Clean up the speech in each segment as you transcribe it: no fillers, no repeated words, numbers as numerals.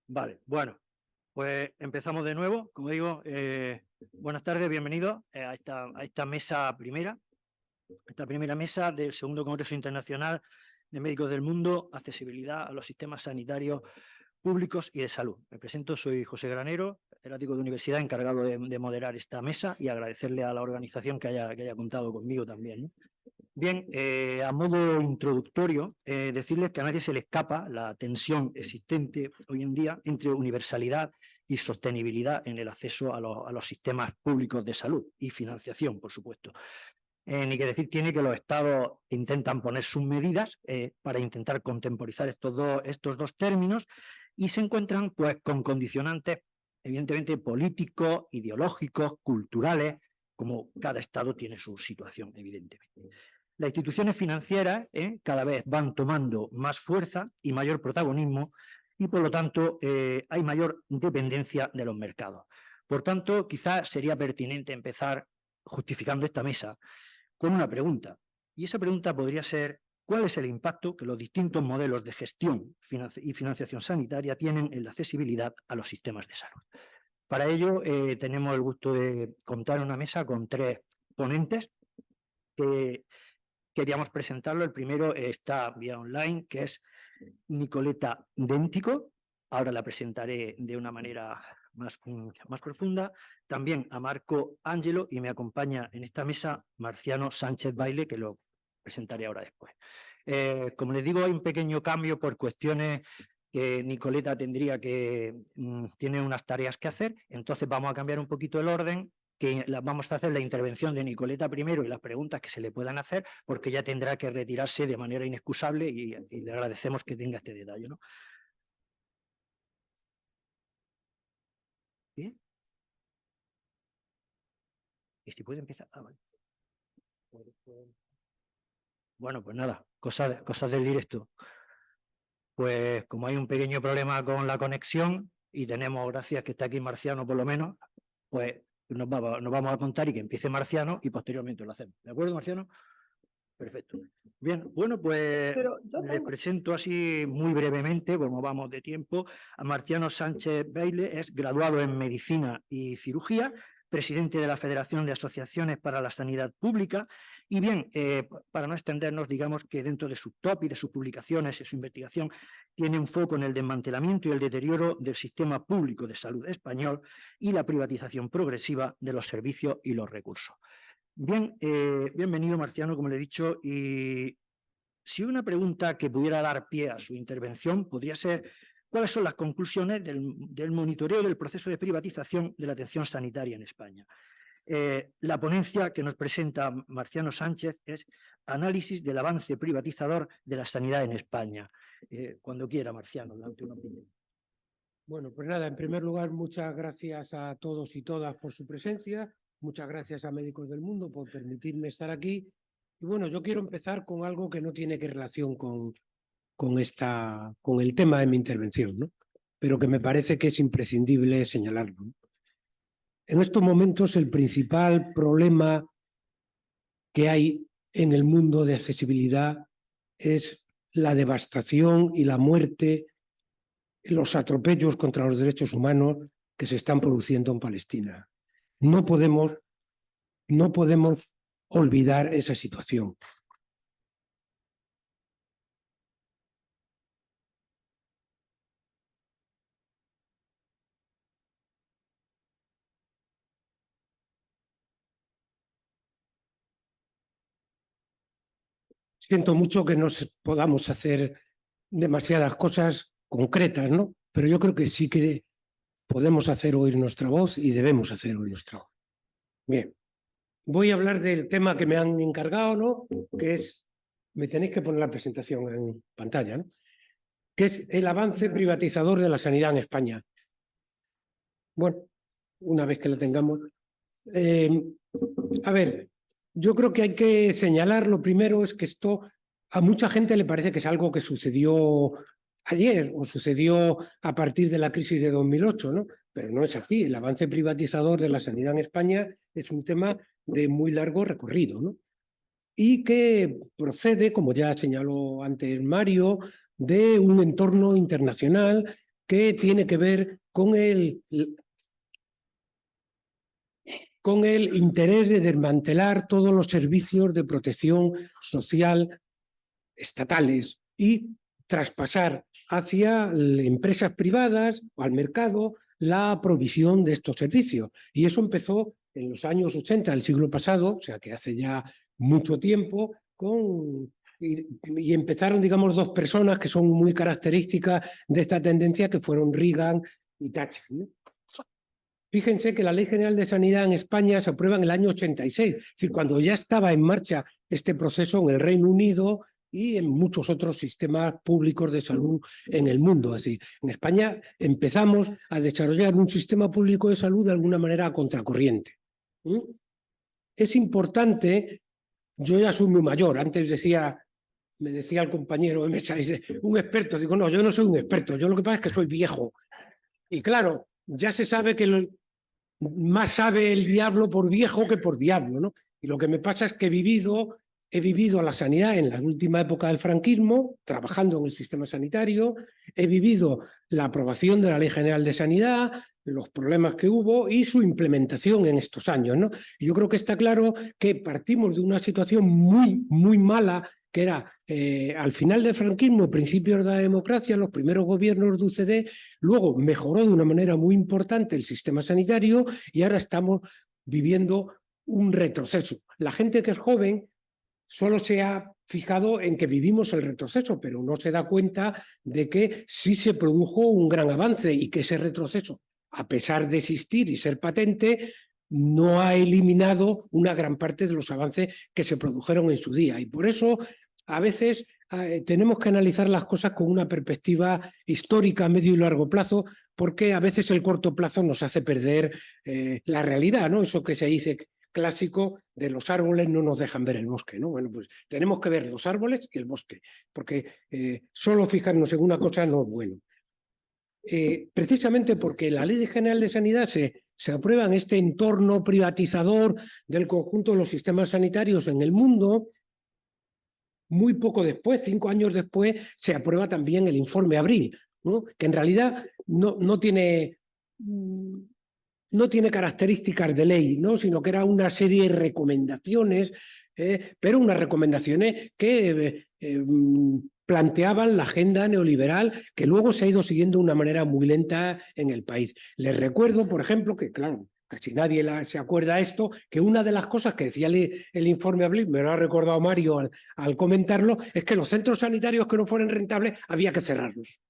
Vale, bueno, pues empezamos de nuevo. Como digo, buenas tardes, bienvenidos a esta mesa primera, esta primera mesa del Segundo Congreso Internacional de Médicos del Mundo, accesibilidad a los sistemas sanitarios públicos y de salud. Me presento, soy José Granero, catedrático de universidad, encargado de moderar esta mesa y agradecerle a la organización que haya contado conmigo también, ¿no? Bien, a modo introductorio, decirles que a nadie se le escapa la tensión existente hoy en día entre universalidad y sostenibilidad en el acceso a los sistemas públicos de salud y financiación, por supuesto. Ni que decir tiene que los estados intentan poner sus medidas para intentar contemporizar estos dos términos y se encuentran pues con condicionantes evidentemente políticos, ideológicos, culturales, como cada estado tiene su situación, evidentemente. Las instituciones financieras cada vez van tomando más fuerza y mayor protagonismo y, por lo tanto, hay mayor dependencia de los mercados. Por tanto, quizás sería pertinente empezar justificando esta mesa con una pregunta. Y esa pregunta podría ser, ¿cuál es el impacto que los distintos modelos de gestión y financiación sanitaria tienen en la accesibilidad a los sistemas de salud? Para ello, tenemos el gusto de contar en una mesa con tres ponentes que queríamos presentarlo. El primero está vía online, que es Nicoleta Déntico. Ahora la presentaré de una manera más profunda. También a Marco Ángelo, y me acompaña en esta mesa Marciano Sánchez Baile, que lo presentaré ahora después. Como les digo, hay un pequeño cambio por cuestiones que Nicoleta tendría que... tiene unas tareas que hacer, entonces vamos a cambiar un poquito el orden, que vamos a hacer la intervención de Nicoleta primero y las preguntas que se le puedan hacer, porque ella tendrá que retirarse de manera inexcusable y le agradecemos que tenga este detalle, ¿no? ¿Bien? ¿Y si puede empezar? Ah, vale. Bueno, pues nada, cosas del directo. Pues como hay un pequeño problema con la conexión y tenemos, gracias que está aquí Marciano por lo menos, pues nos vamos a contar y que empiece Marciano y posteriormente lo hacemos. ¿De acuerdo, Marciano? Perfecto. Bien, bueno, pues les presento así muy brevemente, como vamos de tiempo, a Marciano Sánchez Baile. Es graduado en Medicina y Cirugía, presidente de la Federación de Asociaciones para la Sanidad Pública. Y bien, para no extendernos, digamos que dentro de su top y de sus publicaciones y su investigación tiene un foco en el desmantelamiento y el deterioro del sistema público de salud español y la privatización progresiva de los servicios y los recursos. Bien, bienvenido Marciano, como le he dicho, y si una pregunta que pudiera dar pie a su intervención podría ser ¿cuáles son las conclusiones del monitoreo del proceso de privatización de la atención sanitaria en España? La ponencia que nos presenta Marciano Sánchez es Análisis del avance privatizador de la sanidad en España. Cuando quiera, Marciano, darte una opinión. Bueno, pues nada, en primer lugar, muchas gracias a todos y todas por su presencia. Muchas gracias a Médicos del Mundo por permitirme estar aquí. Y bueno, yo quiero empezar con algo que no tiene que relación con el tema de mi intervención, ¿no? Pero que me parece que es imprescindible señalarlo. En estos momentos el principal problema que hay en el mundo de accesibilidad es la devastación y la muerte, los atropellos contra los derechos humanos que se están produciendo en Palestina. No podemos olvidar esa situación. Siento mucho que no podamos hacer demasiadas cosas concretas, ¿no? Pero yo creo que sí que podemos hacer oír nuestra voz y debemos hacer oír nuestra voz. Bien, voy a hablar del tema que me han encargado, ¿no? Que es, me tenéis que poner la presentación en pantalla, ¿no? Que es el avance privatizador de la sanidad en España. Bueno, una vez que la tengamos. A ver, yo creo que hay que señalar, lo primero es que esto a mucha gente le parece que es algo que sucedió ayer o sucedió a partir de la crisis de 2008, ¿no? Pero no es así. El avance privatizador de la sanidad en España es un tema de muy largo recorrido, ¿no? Y que procede, como ya señaló antes Mario, de un entorno internacional que tiene que ver con el interés de desmantelar todos los servicios de protección social estatales y traspasar hacia empresas privadas o al mercado la provisión de estos servicios. Y eso empezó en los años 80 del siglo pasado, o sea que hace ya mucho tiempo, y empezaron, digamos, dos personas que son muy características de esta tendencia, que fueron Reagan y Thatcher, ¿no? Fíjense que la Ley General de Sanidad en España se aprueba en el año 86, es decir, cuando ya estaba en marcha este proceso en el Reino Unido y en muchos otros sistemas públicos de salud en el mundo. Es decir, en España empezamos a desarrollar un sistema público de salud de alguna manera a contracorriente. Es importante, yo ya soy muy mayor, antes me decía el compañero de mesa, dice, un experto. Digo, no, yo no soy un experto, yo lo que pasa es que soy viejo. Y claro, ya se sabe que más sabe el diablo por viejo que por diablo, ¿no? Y lo que me pasa es que he vivido a la sanidad en la última época del franquismo, trabajando en el sistema sanitario, he vivido la aprobación de la Ley General de Sanidad, los problemas que hubo y su implementación en estos años, ¿no? Y yo creo que está claro que partimos de una situación muy, muy mala, que era al final del franquismo, principios de la democracia, los primeros gobiernos de UCD, luego mejoró de una manera muy importante el sistema sanitario y ahora estamos viviendo un retroceso. La gente que es joven solo se ha fijado en que vivimos el retroceso, pero no se da cuenta de que sí se produjo un gran avance y que ese retroceso, a pesar de existir y ser patente, no ha eliminado una gran parte de los avances que se produjeron en su día. Y por eso, a veces, tenemos que analizar las cosas con una perspectiva histórica a medio y largo plazo, porque a veces el corto plazo nos hace perder la realidad, ¿no? Eso que se dice clásico de los árboles no nos dejan ver el bosque, ¿no? Bueno, pues tenemos que ver los árboles y el bosque, porque solo fijarnos en una cosa no es bueno. Precisamente porque la Ley General de Sanidad se aprueba en este entorno privatizador del conjunto de los sistemas sanitarios en el mundo, muy poco después, 5 años después, se aprueba también el informe Abril, ¿no? Que en realidad no tiene características de ley, ¿no? Sino que era una serie de recomendaciones, pero unas recomendaciones que planteaban la agenda neoliberal que luego se ha ido siguiendo de una manera muy lenta en el país. Les recuerdo, por ejemplo, que claro, casi nadie se acuerda de esto, que una de las cosas que decía el informe Abril, me lo ha recordado Mario al comentarlo, es que los centros sanitarios que no fueran rentables había que cerrarlos.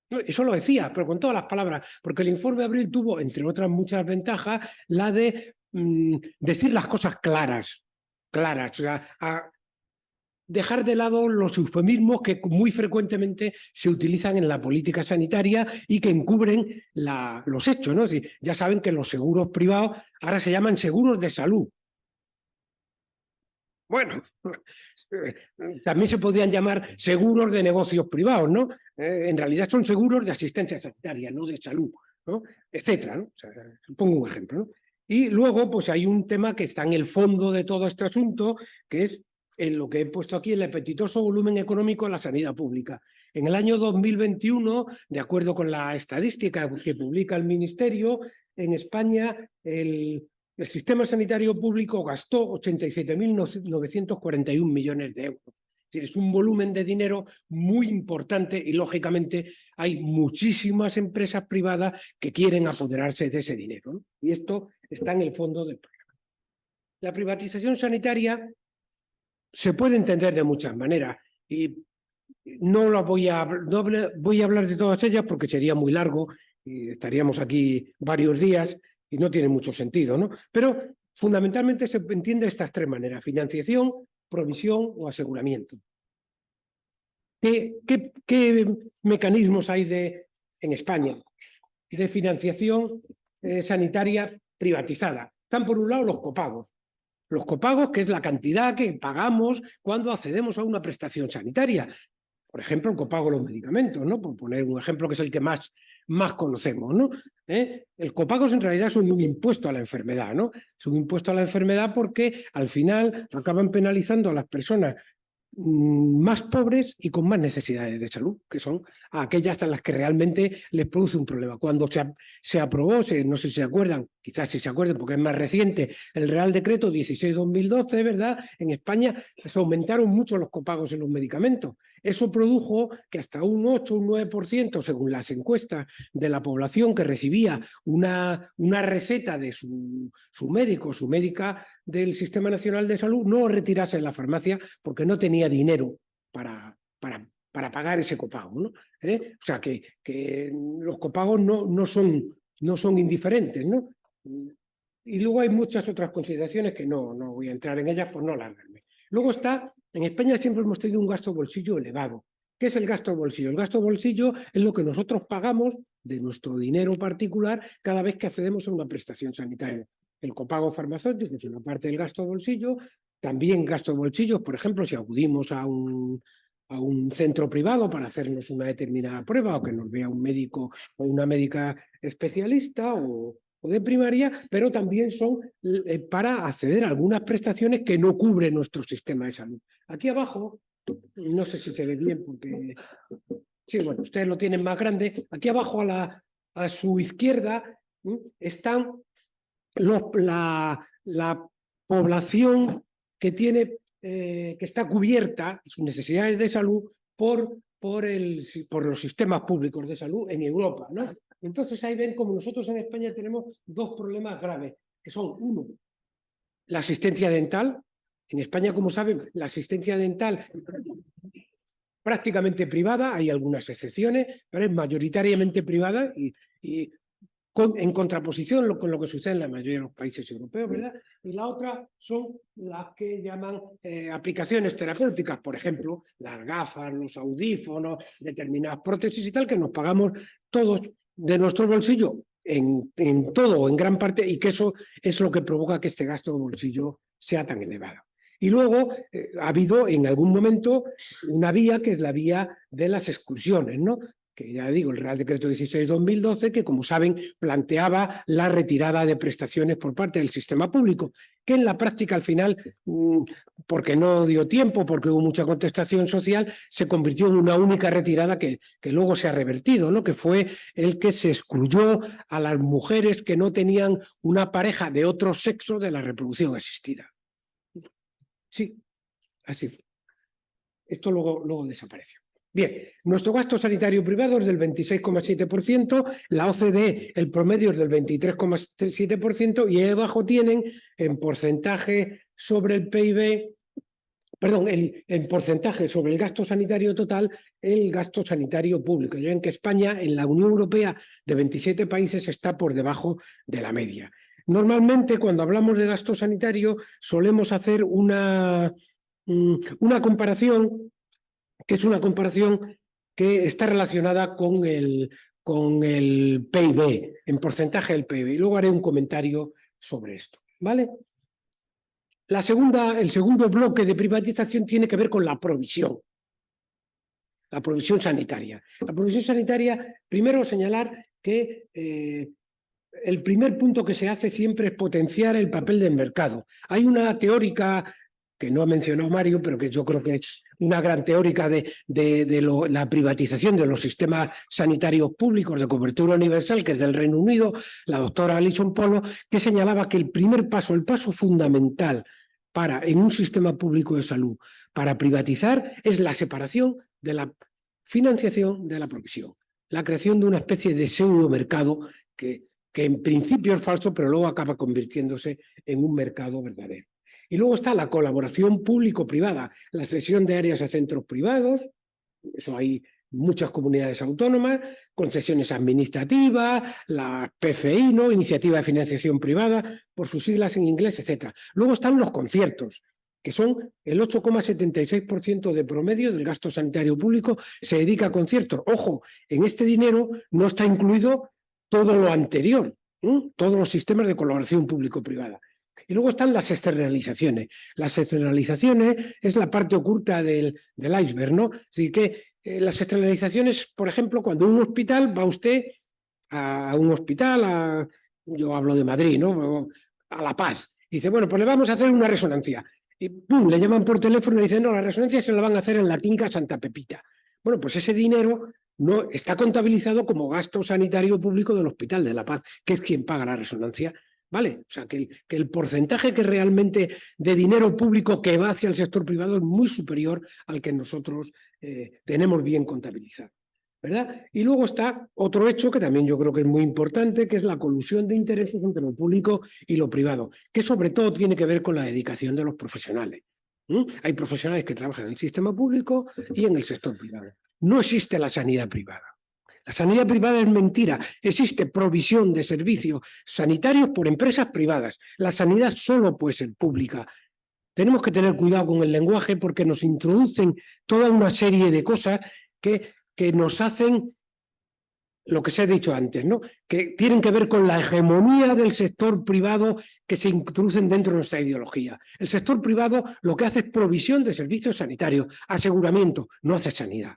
Eso lo decía, pero con todas las palabras, porque el informe Abril tuvo, entre otras muchas ventajas, la de decir las cosas claras, o sea, dejar de lado los eufemismos que muy frecuentemente se utilizan en la política sanitaria y que encubren los hechos, ¿no? Es decir, ya saben que los seguros privados ahora se llaman seguros de salud. Bueno, también se podrían llamar seguros de negocios privados, ¿no? En realidad son seguros de asistencia sanitaria, no de salud, ¿no? Etcétera, ¿no? O sea, pongo un ejemplo, ¿no? Y luego, pues hay un tema que está en el fondo de todo este asunto, que es en lo que he puesto aquí, el apetitoso volumen económico de la sanidad pública. En el año 2021, de acuerdo con la estadística que publica el Ministerio, en España el sistema sanitario público gastó 87.941 millones de euros. Es decir, es un volumen de dinero muy importante y, lógicamente, hay muchísimas empresas privadas que quieren apoderarse de ese dinero, ¿no? Y esto está en el fondo del problema. La privatización sanitaria se puede entender de muchas maneras y no voy a hablar de todas ellas porque sería muy largo y estaríamos aquí varios días y no tiene mucho sentido, ¿no? Pero fundamentalmente se entiende de estas tres maneras: financiación, provisión o aseguramiento. ¿Qué mecanismos hay en España de financiación sanitaria privatizada? Están por un lado los copagos. Los copagos, que es la cantidad que pagamos cuando accedemos a una prestación sanitaria. Por ejemplo, el copago de los medicamentos, ¿no? Por poner un ejemplo que es el que más conocemos, ¿no? El copago en realidad es un impuesto a la enfermedad, ¿no? Es un impuesto a la enfermedad porque al final acaban penalizando a las personas más pobres y con más necesidades de salud, que son aquellas a las que realmente les produce un problema. Cuando se aprobó, no sé si se acuerdan, quizás si se acuerdan porque es más reciente, el Real Decreto 16/2012, ¿verdad? En España se aumentaron mucho los copagos en los medicamentos. Eso produjo que hasta un 8 o un 9%, según las encuestas, de la población que recibía una receta de su médico, su médica del Sistema Nacional de Salud, no retirase en la farmacia porque no tenía dinero para pagar ese copago, ¿no? O sea, que los copagos no son indiferentes, ¿no? Y luego hay muchas otras consideraciones que no voy a entrar en ellas por no alargarme. Luego está, en España siempre hemos tenido un gasto bolsillo elevado. ¿Qué es el gasto bolsillo? El gasto bolsillo es lo que nosotros pagamos de nuestro dinero particular cada vez que accedemos a una prestación sanitaria. El copago farmacéutico es una parte del gasto bolsillo. También gasto bolsillo, por ejemplo, si acudimos a un centro privado para hacernos una determinada prueba o que nos vea un médico o una médica especialista o de primaria, pero también son para acceder a algunas prestaciones que no cubre nuestro sistema de salud. Aquí abajo, no sé si se ve bien porque... Sí, bueno, ustedes lo tienen más grande. Aquí abajo a su izquierda están la población que tiene que está cubierta sus necesidades de salud por los sistemas públicos de salud en Europa, ¿no? Entonces ahí ven como nosotros en España tenemos dos problemas graves, que son, uno, la asistencia dental. En España, como saben, la asistencia dental prácticamente privada, hay algunas excepciones, pero es mayoritariamente privada y en contraposición con lo que sucede en la mayoría de los países europeos, ¿verdad? Y la otra son las que llaman aplicaciones terapéuticas, por ejemplo, las gafas, los audífonos, determinadas prótesis y tal, que nos pagamos todos de nuestro bolsillo en todo o en gran parte, y que eso es lo que provoca que este gasto de bolsillo sea tan elevado. Y luego ha habido en algún momento una vía que es la vía de las exclusiones, ¿no? Que ya digo, el Real Decreto 16/2012, que como saben planteaba la retirada de prestaciones por parte del sistema público, que en la práctica al final, porque no dio tiempo, porque hubo mucha contestación social, se convirtió en una única retirada que luego se ha revertido, ¿no? Que fue el que se excluyó a las mujeres que no tenían una pareja de otro sexo de la reproducción asistida. Sí, así fue. Esto luego desapareció. Bien, nuestro gasto sanitario privado es del 26,7%, la OCDE el promedio es del 23,7% y ahí abajo tienen en porcentaje sobre el PIB, perdón, en porcentaje sobre el gasto sanitario total, el gasto sanitario público. Ya ven que España en la Unión Europea de 27 países está por debajo de la media. Normalmente cuando hablamos de gasto sanitario solemos hacer una comparación que es una comparación que está relacionada con el PIB, en porcentaje del PIB. Y luego haré un comentario sobre esto, ¿vale? El segundo bloque de privatización tiene que ver con la provisión sanitaria. La provisión sanitaria, primero señalar que el primer punto que se hace siempre es potenciar el papel del mercado. Hay una teórica que no ha mencionado Mario, pero que yo creo que es una gran teórica de la privatización de los sistemas sanitarios públicos de cobertura universal, que es del Reino Unido, la doctora Alison Polo, que señalaba que el primer paso, el paso fundamental en un sistema público de salud para privatizar es la separación de la financiación de la provisión, la creación de una especie de pseudo-mercado que en principio es falso, pero luego acaba convirtiéndose en un mercado verdadero. Y luego está la colaboración público-privada, la cesión de áreas a centros privados, eso hay muchas comunidades autónomas, concesiones administrativas, la PFI, ¿no? Iniciativa de Financiación Privada, por sus siglas en inglés, etc. Luego están los conciertos, que son el 8,76% de promedio del gasto sanitario público se dedica a conciertos. Ojo, en este dinero no está incluido todo lo anterior, todos los sistemas de colaboración público-privada. Y luego están las externalizaciones. Las externalizaciones es la parte oculta del iceberg, ¿no? Así que las externalizaciones, por ejemplo, cuando un hospital va usted a un hospital, yo hablo de Madrid, ¿no? A La Paz, y dice, bueno, pues le vamos a hacer una resonancia. y ¡pum!, le llaman por teléfono y dicen, no, la resonancia se la van a hacer en la clínica Santa Pepita. Bueno, pues ese dinero no está contabilizado como gasto sanitario público del Hospital de La Paz, que es quien paga la resonancia. ¿Vale? O sea, que el porcentaje que realmente de dinero público que va hacia el sector privado es muy superior al que nosotros tenemos bien contabilizado, ¿verdad? Y luego está otro hecho que también yo creo que es muy importante, que es la colusión de intereses entre lo público y lo privado, que sobre todo tiene que ver con la dedicación de los profesionales. Hay profesionales que trabajan en el sistema público y en el sector privado. No existe la sanidad privada. La sanidad privada es mentira. Existe provisión de servicios sanitarios por empresas privadas. La sanidad solo puede ser pública. Tenemos que tener cuidado con el lenguaje porque nos introducen toda una serie de cosas que nos hacen lo que se ha dicho antes, ¿no? Que tienen que ver con la hegemonía del sector privado que se introducen dentro de nuestra ideología. El sector privado lo que hace es provisión de servicios sanitarios, aseguramiento, no hace sanidad.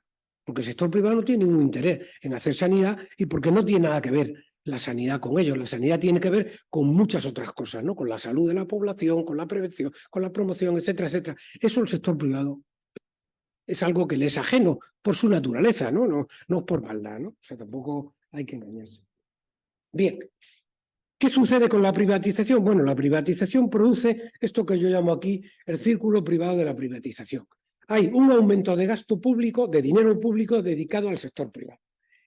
Porque el sector privado no tiene ningún interés en hacer sanidad y porque no tiene nada que ver la sanidad con ellos. La sanidad tiene que ver con muchas otras cosas, ¿no? Con la salud de la población, con la prevención, con la promoción, etcétera, etcétera. Eso el sector privado es algo que le es ajeno por su naturaleza, ¿no? No es por maldad, ¿no? O sea, tampoco hay que engañarse. Bien. ¿Qué sucede con la privatización? Bueno, la privatización produce esto que yo llamo aquí el círculo privado de la privatización. Hay un aumento de gasto público, de dinero público dedicado al sector privado.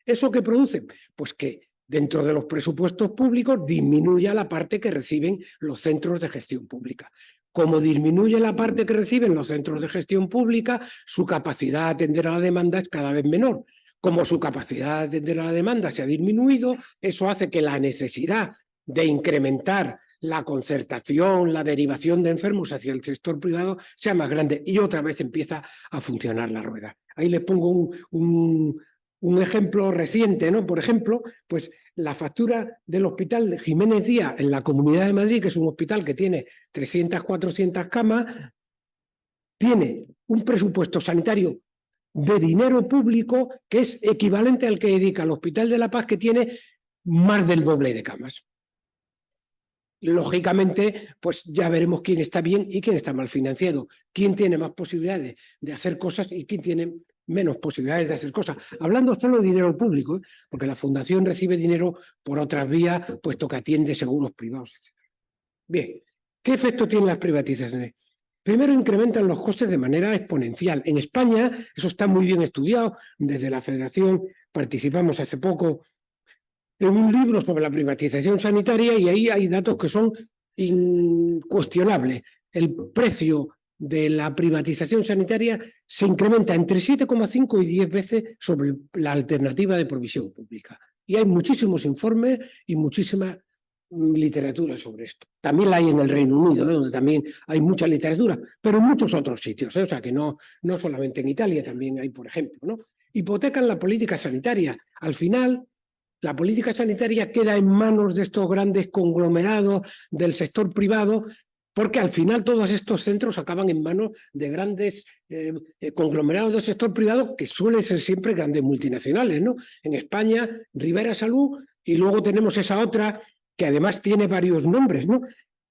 ¿Eso qué produce? Pues que dentro de los presupuestos públicos disminuya la parte que reciben los centros de gestión pública. Como disminuye la parte que reciben los centros de gestión pública, su capacidad de atender a la demanda es cada vez menor. Como su capacidad de atender a la demanda se ha disminuido, eso hace que la necesidad de incrementar la concertación, la derivación de enfermos hacia el sector privado sea más grande y otra vez empieza a funcionar la rueda. Ahí les pongo un ejemplo reciente, ¿no? Por ejemplo, pues la factura del Hospital de Jiménez Díaz en la Comunidad de Madrid, que es un hospital que tiene 300, 400 camas, tiene un presupuesto sanitario de dinero público que es equivalente al que dedica el Hospital de La Paz, que tiene más del doble de camas. Lógicamente, pues ya veremos quién está bien y quién está mal financiado, quién tiene más posibilidades de hacer cosas y quién tiene menos posibilidades de hacer cosas. Hablando solo de dinero público, porque la fundación recibe dinero por otras vías, puesto que atiende seguros privados, etc. Bien, ¿qué efecto tienen las privatizaciones? Primero, incrementan los costes de manera exponencial. En España, eso está muy bien estudiado. Desde la Federación participamos hace poco en un libro sobre la privatización sanitaria y ahí hay datos que son incuestionables. El precio de la privatización sanitaria se incrementa entre 7,5 y 10 veces sobre la alternativa de provisión pública. Y hay muchísimos informes y muchísima literatura sobre esto. También la hay en el Reino Unido, donde también hay mucha literatura, pero en muchos otros sitios, o sea que no solamente en Italia, también hay, por ejemplo, ¿no? Hipotecan la política sanitaria. Al final, la política sanitaria queda en manos de estos grandes conglomerados del sector privado, porque al final todos estos centros acaban en manos de grandes conglomerados del sector privado, que suelen ser siempre grandes multinacionales, ¿no? En España, Rivera Salud, y luego tenemos esa otra que además tiene varios nombres, ¿no?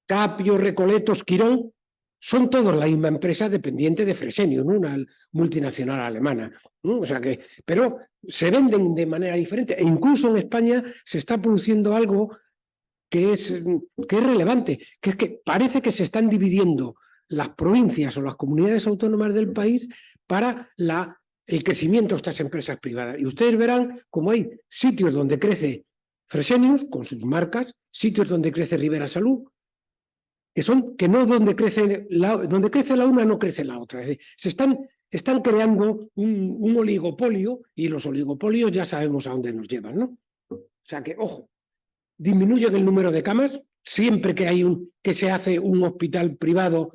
Capio, Recoletos, Quirón, son todos la misma empresa dependiente de Fresenius, ¿no? Una multinacional alemana, ¿no? O sea que, pero se venden de manera diferente. E incluso en España se está produciendo algo que es relevante, que es que parece que se están dividiendo las provincias o las comunidades autónomas del país para el crecimiento de estas empresas privadas. Y ustedes verán cómo hay sitios donde crece Fresenius con sus marcas, sitios donde crece Rivera Salud, que no donde crece la una no crece la otra. Es decir, están creando un oligopolio y los oligopolios ya sabemos a dónde nos llevan, ¿no? O sea que, ojo, disminuyen el número de camas siempre que se hace un hospital privado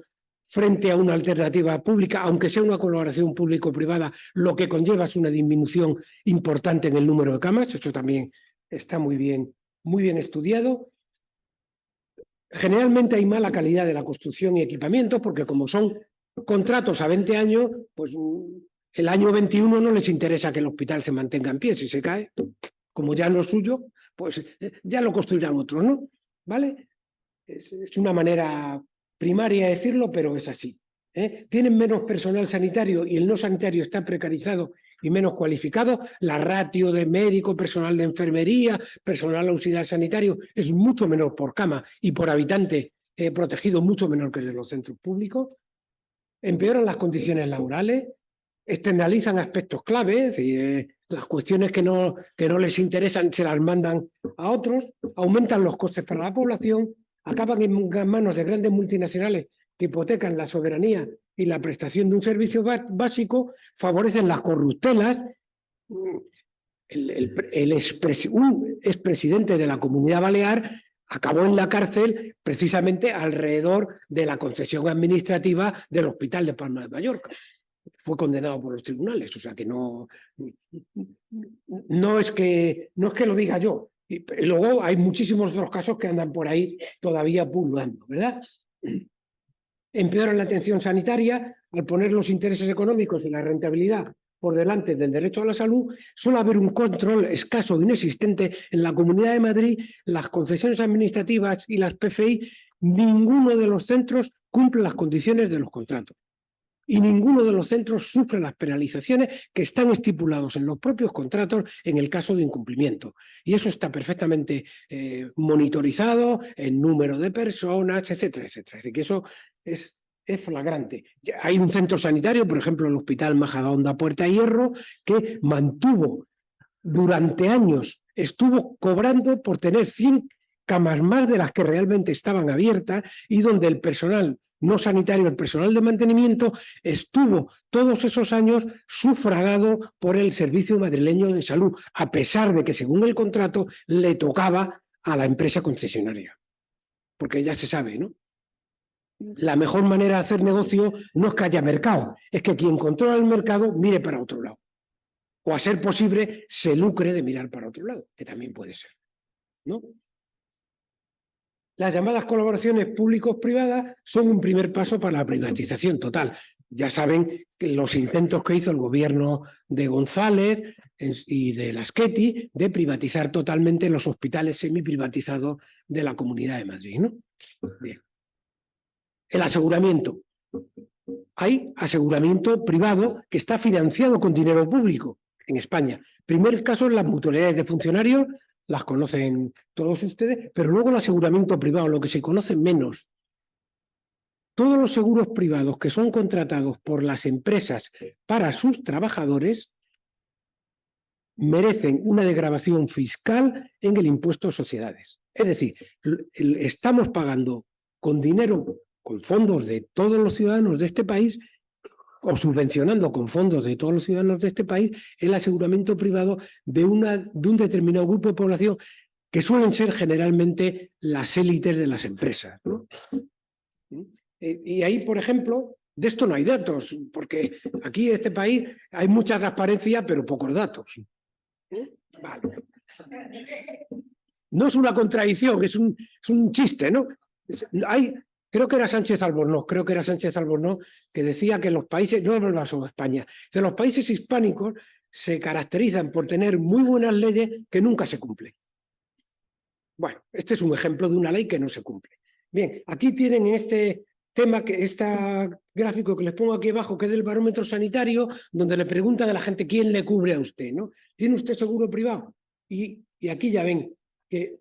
frente a una alternativa pública, aunque sea una colaboración público-privada, lo que conlleva es una disminución importante en el número de camas. Eso también está muy bien estudiado. Generalmente hay mala calidad de la construcción y equipamiento, porque como son contratos a 20 años, pues el año 21 no les interesa que el hospital se mantenga en pie. Si se cae, como ya no es suyo, pues ya lo construirán otros, ¿no? ¿Vale? Es una manera primaria decirlo, pero es así. Tienen menos personal sanitario y el no sanitario está precarizado y menos cualificado. La ratio de médico, personal de enfermería, personal auxiliar sanitario es mucho menor por cama y por habitante protegido, mucho menor que el de los centros públicos. Empeoran las condiciones laborales, externalizan aspectos claves, las cuestiones que no les interesan se las mandan a otros, aumentan los costes para la población, acaban en manos de grandes multinacionales que hipotecan la soberanía y la prestación de un servicio básico, favorecen las corruptelas. Un expresidente de la Comunidad Balear acabó en la cárcel precisamente alrededor de la concesión administrativa del Hospital de Palma de Mallorca. Fue condenado por los tribunales, o sea que no es que lo diga yo. Y luego hay muchísimos otros casos que andan por ahí todavía pululando, ¿verdad? Empeoran la atención sanitaria al poner los intereses económicos y la rentabilidad por delante del derecho a la salud. Suele haber un control escaso o inexistente en la Comunidad de Madrid. Las concesiones administrativas y las PFI, ninguno de los centros cumple las condiciones de los contratos. Y ninguno de los centros sufre las penalizaciones que están estipulados en los propios contratos en el caso de incumplimiento. Y eso está perfectamente monitorizado en número de personas, etcétera, etcétera. Es decir, que eso es flagrante. Hay un centro sanitario, por ejemplo, el Hospital Majadahonda Puerta Hierro, que mantuvo durante años, estuvo cobrando por tener 100 camas más de las que realmente estaban abiertas y donde el personal no sanitario, el personal de mantenimiento, estuvo todos esos años sufragado por el Servicio Madrileño de Salud, a pesar de que, según el contrato, le tocaba a la empresa concesionaria. Porque ya se sabe, ¿no? La mejor manera de hacer negocio no es que haya mercado, es que quien controla el mercado mire para otro lado. O, a ser posible, se lucre de mirar para otro lado, que también puede ser, ¿no? Las llamadas colaboraciones públicos-privadas son un primer paso para la privatización total. Ya saben que los intentos que hizo el gobierno de González y de Laschetti de privatizar totalmente los hospitales semiprivatizados de la Comunidad de Madrid, ¿no? Bien. El aseguramiento. Hay aseguramiento privado que está financiado con dinero público en España. Primer caso es las mutualidades de funcionarios, las conocen todos ustedes, pero luego el aseguramiento privado, lo que se conoce menos. Todos los seguros privados que son contratados por las empresas para sus trabajadores merecen una desgravación fiscal en el impuesto a sociedades. Es decir, estamos pagando con dinero, con fondos de todos los ciudadanos de este país, o subvencionando con fondos de todos los ciudadanos de este país, el aseguramiento privado de un determinado grupo de población que suelen ser generalmente las élites de las empresas, ¿no? Y ahí, por ejemplo, de esto no hay datos, porque aquí en este país hay mucha transparencia, pero pocos datos. Vale. No es una contradicción, es un chiste, ¿no? Creo que era Sánchez Albornoz, que decía que los países, no hablaba solo de España, que los países hispánicos se caracterizan por tener muy buenas leyes que nunca se cumplen. Bueno, este es un ejemplo de una ley que no se cumple. Bien, aquí tienen este tema, este gráfico que les pongo aquí abajo, que es del barómetro sanitario, donde le preguntan a la gente quién le cubre a usted, ¿no? ¿Tiene usted seguro privado? Y aquí ya ven que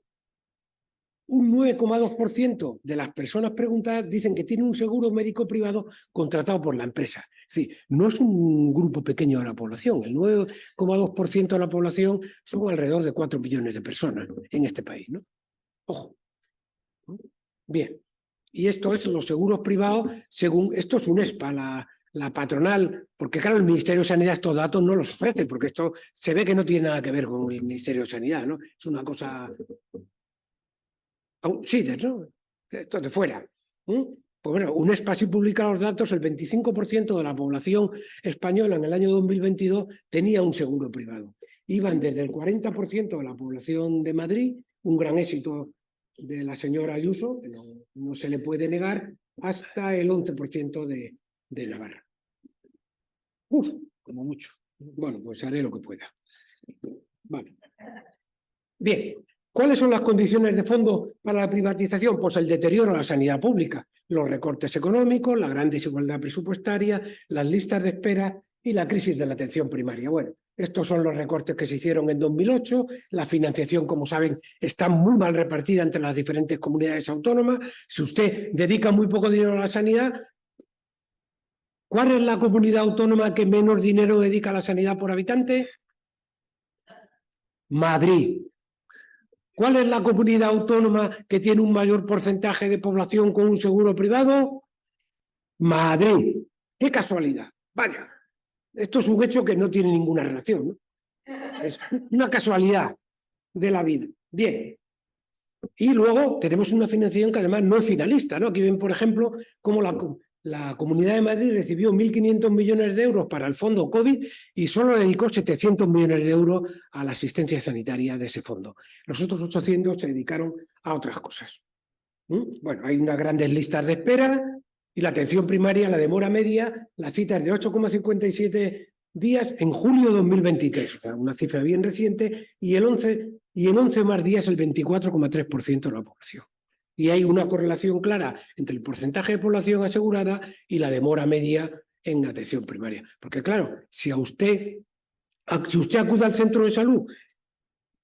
un 9,2% de las personas preguntadas dicen que tienen un seguro médico privado contratado por la empresa. Es decir, no es un grupo pequeño de la población. El 9,2% de la población son alrededor de 4 millones de personas en este país, ¿no? Ojo. Bien. Y esto es los seguros privados, según esto es UNESPA, la patronal, porque claro, el Ministerio de Sanidad estos datos no los ofrece, porque esto se ve que no tiene nada que ver con el Ministerio de Sanidad, ¿no? Es una cosa... Sí, ¿no? Esto es de fuera. Pues bueno, UNESPA sí publica los datos, el 25% de la población española en el año 2022 tenía un seguro privado. Iban desde el 40% de la población de Madrid, un gran éxito de la señora Ayuso, que no se le puede negar, hasta el 11% de Navarra. Como mucho. Bueno, pues haré lo que pueda. Vale. Bien, ¿Cuáles son las condiciones de fondo para la privatización? Pues el deterioro de la sanidad pública, los recortes económicos, la gran desigualdad presupuestaria, las listas de espera y la crisis de la atención primaria. Bueno, estos son los recortes que se hicieron en 2008. La financiación, como saben, está muy mal repartida entre las diferentes comunidades autónomas. Si usted dedica muy poco dinero a la sanidad, ¿cuál es la comunidad autónoma que menos dinero dedica a la sanidad por habitante? Madrid. ¿Cuál es la comunidad autónoma que tiene un mayor porcentaje de población con un seguro privado? Madrid. ¡Qué casualidad! Vaya, esto es un hecho que no tiene ninguna relación, ¿no? Es una casualidad de la vida. Bien. Y luego tenemos una financiación que además no es finalista, ¿no? Aquí ven, por ejemplo, cómo la Comunidad de Madrid recibió 1.500 millones de euros para el fondo COVID y solo dedicó 700 millones de euros a la asistencia sanitaria de ese fondo. Los otros 800 se dedicaron a otras cosas. Bueno, hay unas grandes listas de espera y la atención primaria, la demora media, la cita es de 8,57 días en julio de 2023, o sea, una cifra bien reciente, y en 11 más días el 24,3% de la población. Y hay una correlación clara entre el porcentaje de población asegurada y la demora media en atención primaria. Porque claro, si usted acude al centro de salud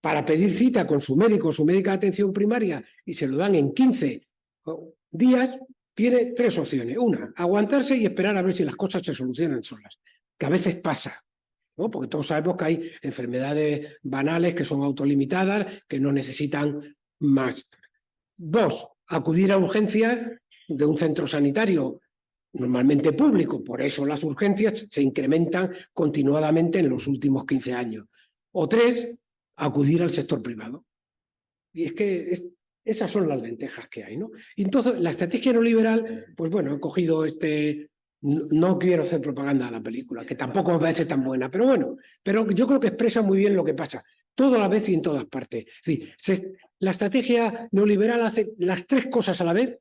para pedir cita con su médico o su médica de atención primaria y se lo dan en 15 días, tiene tres opciones. Una, aguantarse y esperar a ver si las cosas se solucionan solas, que a veces pasa, ¿no? Porque todos sabemos que hay enfermedades banales que son autolimitadas, que no necesitan más. Dos, acudir a urgencias de un centro sanitario normalmente público, por eso las urgencias se incrementan continuadamente en los últimos 15 años. O tres, acudir al sector privado. Y es que esas son las lentejas que hay, ¿no? Y entonces la estrategia neoliberal, pues bueno, he cogido no quiero hacer propaganda a la película, que tampoco me parece tan buena, pero bueno, pero yo creo que expresa muy bien lo que pasa, todo a la vez y en todas partes. Es decir, la estrategia neoliberal hace las tres cosas a la vez: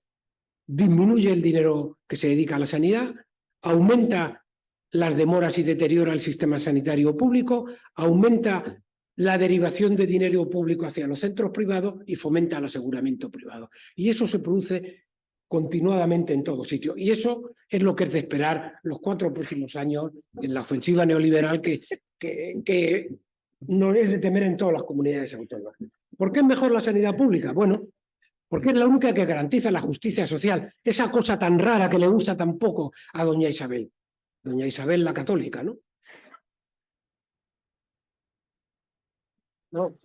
disminuye el dinero que se dedica a la sanidad, aumenta las demoras y deteriora el sistema sanitario público, aumenta la derivación de dinero público hacia los centros privados y fomenta el aseguramiento privado. Y eso se produce continuadamente en todo sitio. Y eso es lo que es de esperar los 4 próximos años en la ofensiva neoliberal que no es de temer en todas las comunidades autónomas. ¿Por qué es mejor la sanidad pública? Bueno, porque es la única que garantiza la justicia social, esa cosa tan rara que le gusta tan poco a doña Isabel la católica, ¿no? No.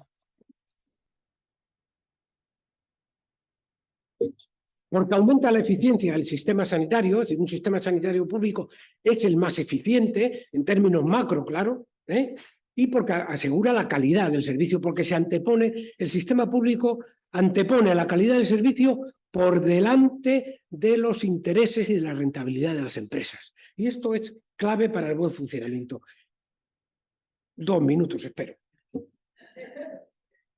Porque aumenta la eficiencia del sistema sanitario, es decir, un sistema sanitario público es el más eficiente, en términos macro, claro, y porque asegura la calidad del servicio, porque el sistema público antepone a la calidad del servicio por delante de los intereses y de la rentabilidad de las empresas. Y esto es clave para el buen funcionamiento. 2 minutos, espero.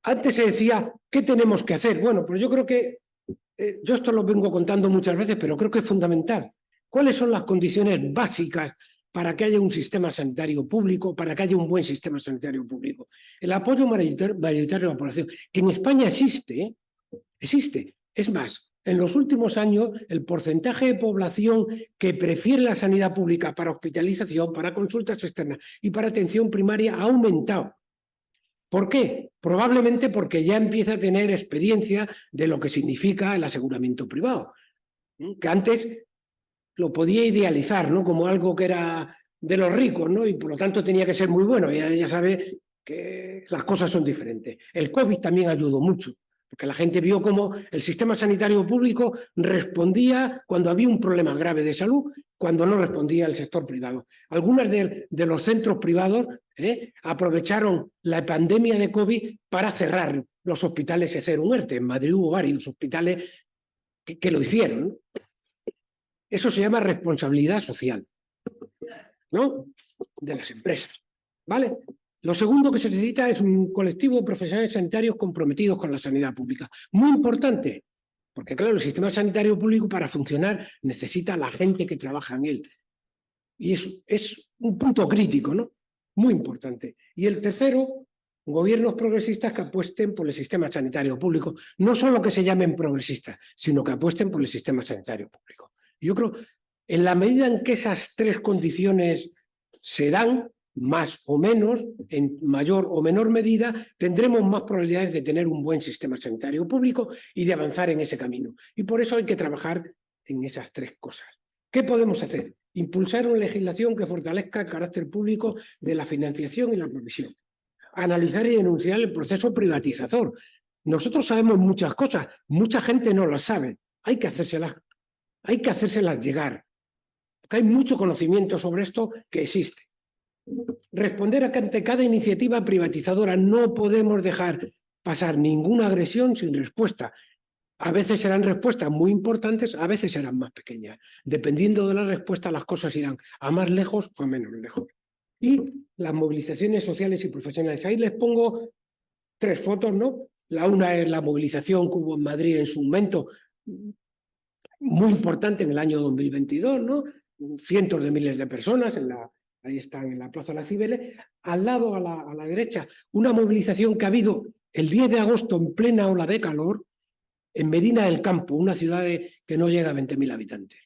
Antes se decía, ¿qué tenemos que hacer? Bueno, pues yo creo que yo esto lo vengo contando muchas veces, pero creo que es fundamental. ¿Cuáles son las condiciones básicas para que haya un sistema sanitario público, para que haya un buen sistema sanitario público? El apoyo mayoritario de la población, que en España existe, existe. Es más, en los últimos años el porcentaje de población que prefiere la sanidad pública para hospitalización, para consultas externas y para atención primaria ha aumentado. ¿Por qué? Probablemente porque ya empieza a tener experiencia de lo que significa el aseguramiento privado, que antes lo podía idealizar, ¿no? Como algo que era de los ricos, ¿no? Y por lo tanto tenía que ser muy bueno. Ya sabe que las cosas son diferentes. El COVID también ayudó mucho, porque la gente vio cómo el sistema sanitario público respondía cuando había un problema grave de salud, cuando no respondía el sector privado. Algunos de los centros privados aprovecharon la pandemia de COVID para cerrar los hospitales y hacer un ERTE. En Madrid hubo varios hospitales que lo hicieron. Eso se llama responsabilidad social, ¿no? De las empresas, ¿vale? Lo segundo que se necesita es un colectivo de profesionales sanitarios comprometidos con la sanidad pública. Muy importante, porque claro, el sistema sanitario público para funcionar necesita a la gente que trabaja en él. Y es un punto crítico, ¿no? Muy importante. Y el tercero Gobiernos progresistas que apuesten por el sistema sanitario público. No solo que se llamen progresistas, sino que apuesten por el sistema sanitario público. Yo creo, en la medida en que esas tres condiciones se dan, más o menos, en mayor o menor medida, tendremos más probabilidades de tener un buen sistema sanitario público y de avanzar en ese camino. Y por eso hay que trabajar en esas tres cosas. ¿Qué podemos hacer? Impulsar una legislación que fortalezca el carácter público de la financiación y la provisión. Analizar y denunciar el proceso privatizador. Nosotros sabemos muchas cosas, mucha gente no las sabe. Hay que hacérselas llegar. Hay mucho conocimiento sobre esto que existe. Responder ante cada iniciativa privatizadora. No podemos dejar pasar ninguna agresión sin respuesta. A veces serán respuestas muy importantes, a veces serán más pequeñas. Dependiendo de la respuesta, las cosas irán a más lejos o a menos lejos. Y las movilizaciones sociales y profesionales. Ahí les pongo tres fotos, ¿no? La una es la movilización que hubo en Madrid en su momento, muy importante en el año 2022, ¿no? Cientos de miles de personas, ahí están en la Plaza de las Cibeles. Al lado, a la derecha, una movilización que ha habido el 10 de agosto en plena ola de calor en Medina del Campo, una ciudad que no llega a 20.000 habitantes.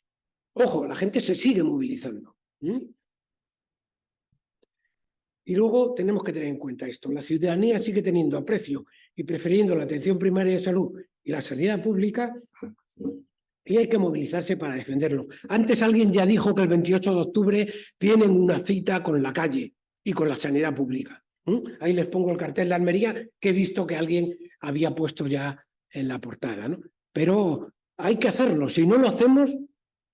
Ojo, la gente se sigue movilizando. Y luego tenemos que tener en cuenta esto. La ciudadanía sigue teniendo aprecio y prefiriendo la atención primaria de salud y la sanidad pública, y hay que movilizarse para defenderlo. Antes alguien ya dijo que el 28 de octubre tienen una cita con la calle y con la sanidad pública. Ahí les pongo el cartel de Almería, que he visto que alguien había puesto ya en la portada, ¿no? Pero hay que hacerlo. Si no lo hacemos,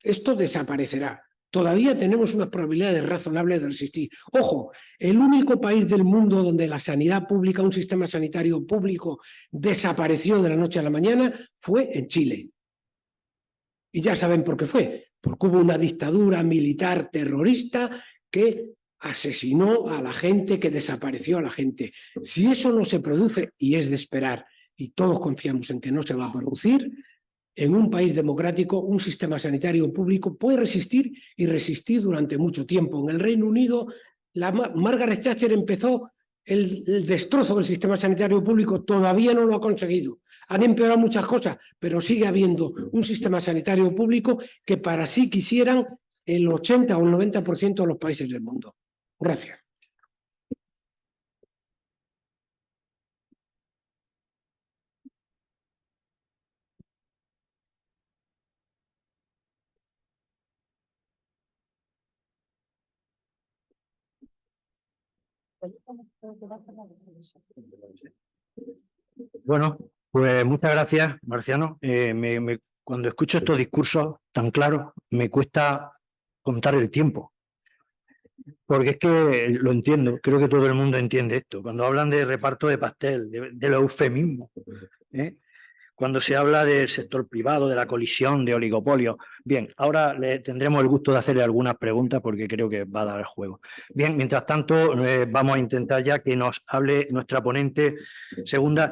esto desaparecerá. Todavía tenemos unas probabilidades razonables de resistir. Ojo, el único país del mundo donde la sanidad pública, un sistema sanitario público, desapareció de la noche a la mañana fue en Chile. Y ya saben por qué fue. Porque hubo una dictadura militar terrorista que asesinó a la gente, que desapareció a la gente. Si eso no se produce, y es de esperar, y todos confiamos en que no se va a producir, en un país democrático, un sistema sanitario público puede resistir y resistir durante mucho tiempo. En el Reino Unido, Margaret Thatcher empezó el destrozo del sistema sanitario público, todavía no lo ha conseguido. Han empeorado muchas cosas, pero sigue habiendo un sistema sanitario público que para sí quisieran el 80 o el 90% de los países del mundo. Gracias. Bueno, pues muchas gracias, Marciano. Cuando escucho estos discursos tan claros, me cuesta contar el tiempo, porque es que lo entiendo, creo que todo el mundo entiende esto. Cuando hablan de reparto de pastel, de los eufemismos, cuando se habla del sector privado, de la colisión, de oligopolio. Bien, ahora tendremos el gusto de hacerle algunas preguntas porque creo que va a dar el juego. Bien, mientras tanto, vamos a intentar ya que nos hable nuestra ponente segunda,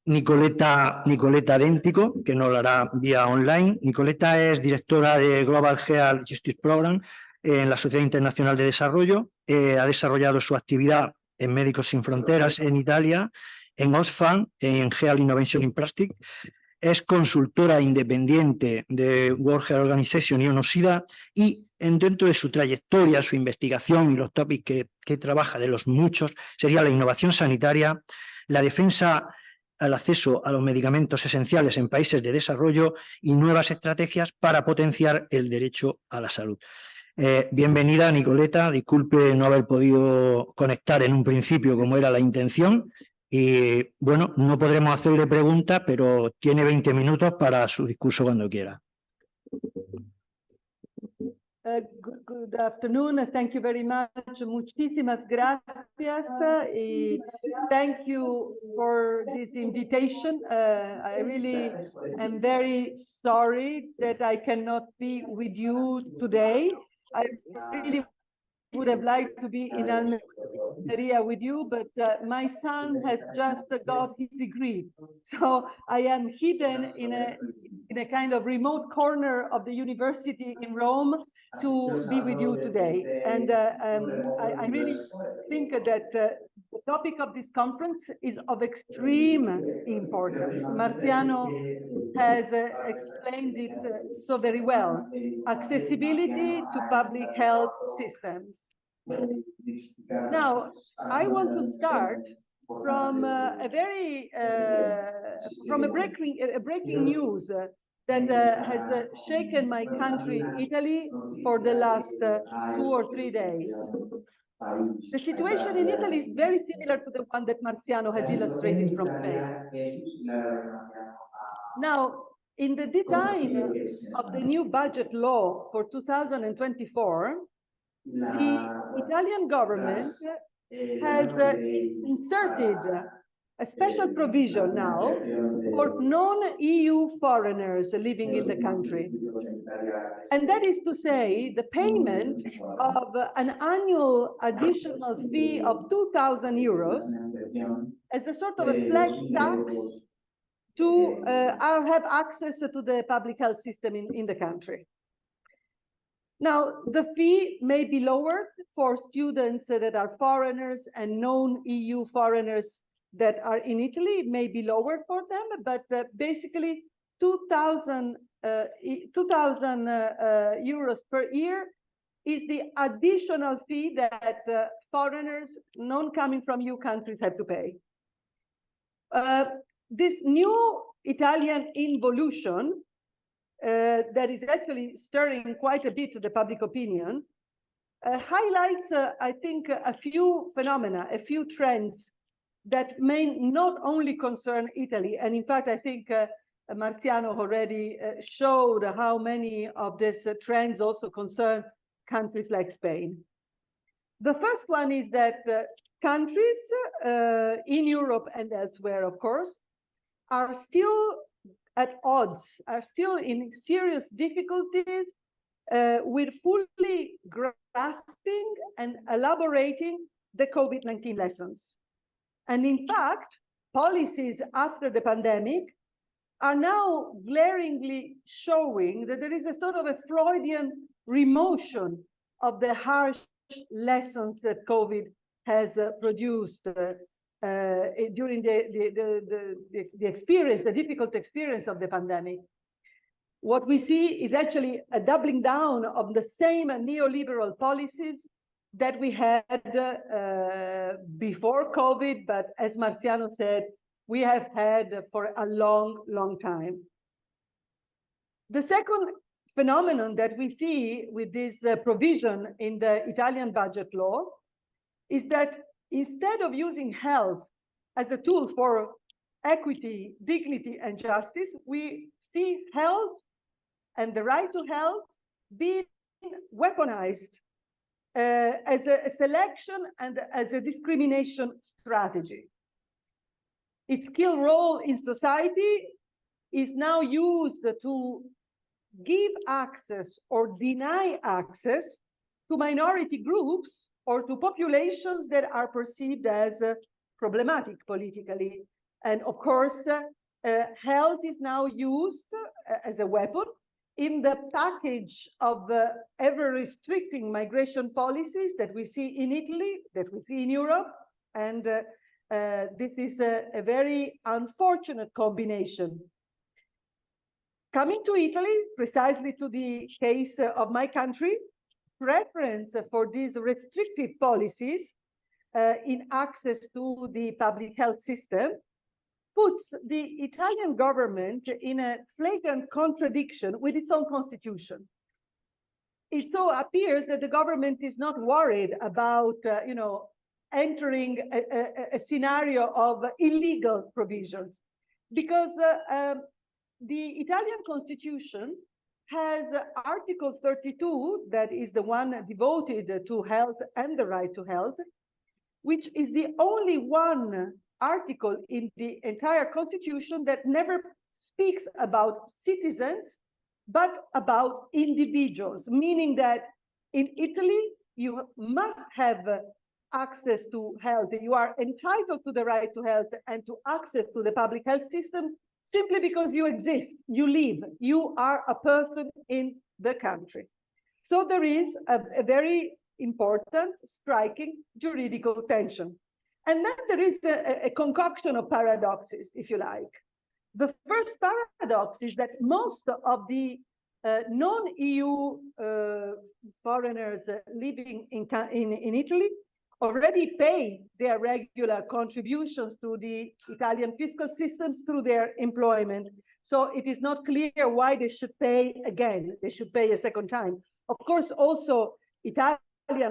Nicoleta Dentico, que nos lo hará vía online. Nicoleta es directora de Global Health Justice Program en la Sociedad Internacional de Desarrollo. Ha desarrollado su actividad en Médicos Sin Fronteras en Italia, en Oxfam, en Health Innovation in Practice. Es consultora independiente de World Health Organization y ONU-SIDA, y dentro de su trayectoria, su investigación y los tópicos que trabaja, de los muchos, sería la innovación sanitaria, la defensa al acceso a los medicamentos esenciales en países de desarrollo y nuevas estrategias para potenciar el derecho a la salud. Bienvenida, Nicoleta. Disculpe no haber podido conectar en un principio como era la intención. Y bueno, no podremos hacerle preguntas, pero tiene 20 minutos para su discurso cuando quiera. Good afternoon. Thank you very much. Muchísimas gracias. Thank you for this invitation. I really am very sorry that I cannot be with you today. I really would have liked to be in Almeria with you, but my son has just got his degree. So I am hidden in a kind of remote corner of the university in Rome to be with you today. And I really think that the topic of this conference is of extreme importance. Marciano has explained it so very well. Accessibility to public health systems. Now, I want to start from a breaking news that has shaken my country, Italy, for the last 2 or 3 days. The situation in Italy is very similar to the one that Marciano has illustrated from Spain. Now, in the design of the new budget law for 2024, the Italian government has inserted a special provision now for non-EU foreigners living in the country. And that is to say, the payment of an annual additional fee of 2,000 euros as a sort of a flat tax to have access to the public health system in the country. Now, the fee may be lowered for students that are foreigners and non-EU foreigners that are in Italy, may be lowered for them, but basically 2,000 euros per year is the additional fee that foreigners non-coming from EU countries have to pay. This new Italian involution that is actually stirring quite a bit the public opinion highlights, I think, a few phenomena, a few trends that may not only concern Italy. And in fact, I think Marciano already showed how many of these trends also concern countries like Spain. The first one is that countries in Europe and elsewhere, of course, are still at odds, are still in serious difficulties with fully grasping and elaborating the COVID-19 lessons. And in fact, policies after the pandemic are now glaringly showing that there is a sort of a Freudian remotion of the harsh lessons that COVID has produced during the experience, the difficult experience of the pandemic. What we see is actually a doubling down of the same neoliberal policies that we had before COVID, but as Marciano said, we have had for a long, long time. The second phenomenon that we see with this provision in the Italian budget law is that instead of using health as a tool for equity, dignity, and justice, we see health and the right to health being weaponized as a selection and as a discrimination strategy. Its key role in society is now used to give access or deny access to minority groups or to populations that are perceived as problematic politically. And of course, health is now used as a weapon in the package of ever-restricting migration policies that we see in Italy, that we see in Europe, and this is a very unfortunate combination. Coming to Italy, precisely to the case of my country, preference for these restrictive policies in access to the public health system puts the Italian government in a flagrant contradiction with its own constitution. It so appears that the government is not worried about, entering a scenario of illegal provisions, because the Italian constitution has Article 32, that is the one devoted to health and the right to health, which is the only one article in the entire constitution that never speaks about citizens, but about individuals, meaning that in Italy, you must have access to health. You are entitled to the right to health and to access to the public health system simply because you exist, you live, you are a person in the country. So there is a very important, striking juridical tension. And then there is a concoction of paradoxes, if you like. The first paradox is that most of the non-EU foreigners living in Italy already pay their regular contributions to the Italian fiscal systems through their employment. So it is not clear why they should pay again. They should pay a second time. Of course, also Italian,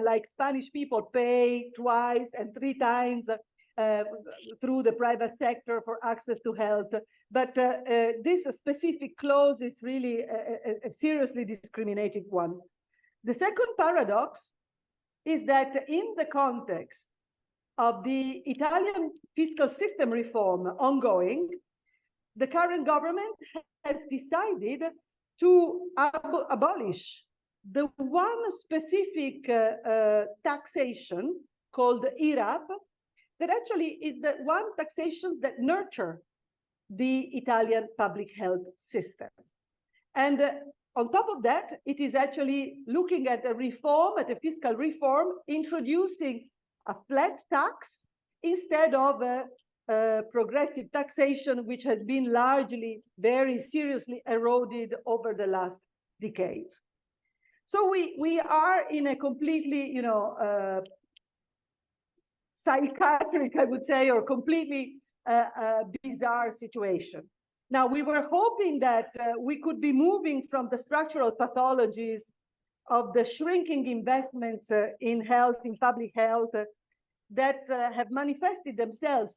like Spanish people, pay twice and three times through the private sector for access to health. But this specific clause is really a seriously discriminating one. The second paradox is that in the context of the Italian fiscal system reform ongoing, the current government has decided to abolish the one specific taxation called IRAP, that actually is the one taxation that nurture the Italian public health system. And on top of that, it is actually looking at a reform, at a fiscal reform, introducing a flat tax instead of a progressive taxation, which has been largely very seriously eroded over the last decades. So we are in a completely, psychiatric, I would say, or completely bizarre situation. Now, we were hoping that we could be moving from the structural pathologies of the shrinking investments in health, in public health, that have manifested themselves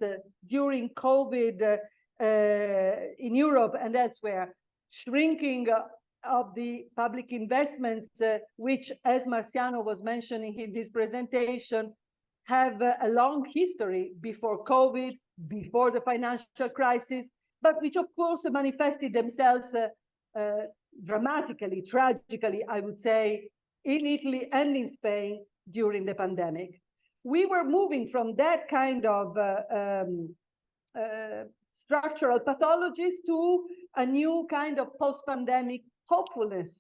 during COVID in Europe and elsewhere, shrinking of the public investments, which, as Marciano was mentioning in this presentation, have a long history before COVID, before the financial crisis, but which of course manifested themselves dramatically, tragically, I would say, in Italy and in Spain during the pandemic. We were moving from that kind of structural pathologies to a new kind of post-pandemic hopefulness,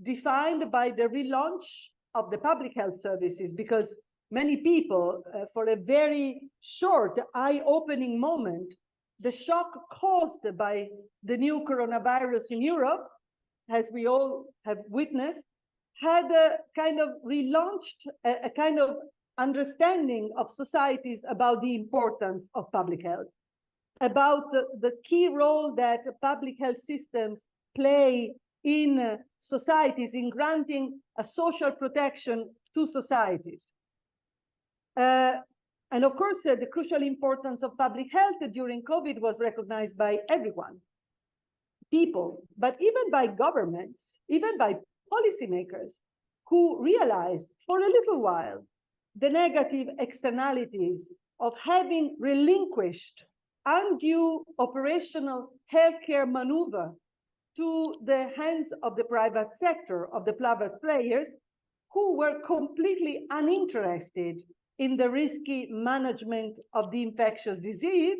defined by the relaunch of the public health services, because many people, for a very short, eye-opening moment, the shock caused by the new coronavirus in Europe, as we all have witnessed, had kind of relaunched a kind of understanding of societies about the importance of public health, about the key role that public health systems play in societies, in granting a social protection to societies. And of course, the crucial importance of public health during COVID was recognized by everyone, people, but even by governments, even by policymakers, who realized for a little while the negative externalities of having relinquished undue operational healthcare maneuver to the hands of the private sector, of the private players, who were completely uninterested in the risky management of the infectious disease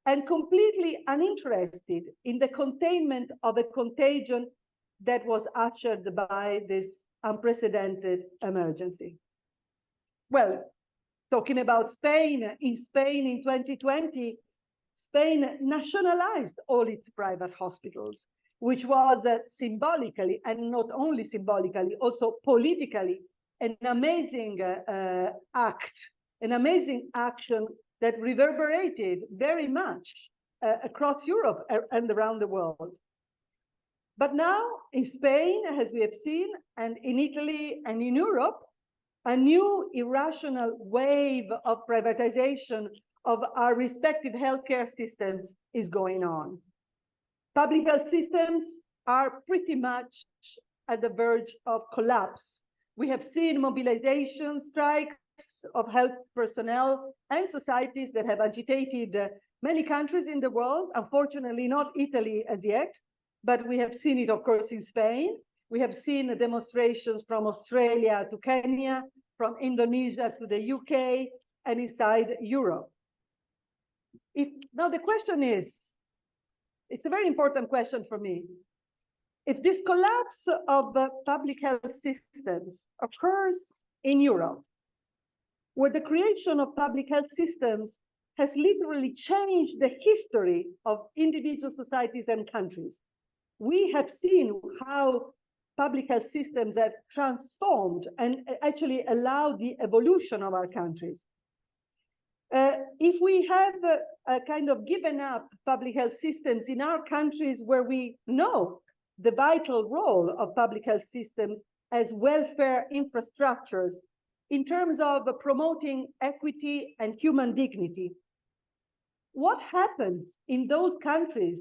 and completely uninterested in the containment of a contagion that was ushered by this unprecedented emergency. Well, talking about Spain, in 2020, Spain nationalized all its private hospitals, which was symbolically, and not only symbolically, also politically, an amazing act, an amazing action that reverberated very much across Europe and around the world. But now in Spain, as we have seen, and in Italy and in Europe, a new irrational wave of privatization of our respective healthcare systems is going on. Public health systems are pretty much at the verge of collapse. We have seen mobilization strikes of health personnel and societies that have agitated many countries in the world, unfortunately not Italy as yet, but we have seen it, of course, in Spain. We have seen demonstrations from Australia to Kenya, from Indonesia to the UK, and inside Europe. Now the question is, it's a very important question for me. If this collapse of public health systems occurs in Europe, where the creation of public health systems has literally changed the history of individual societies and countries. We have seen how public health systems have transformed and actually allowed the evolution of our countries. If we have kind of given up public health systems in our countries where we know the vital role of public health systems as welfare infrastructures in terms of promoting equity and human dignity, what happens in those countries,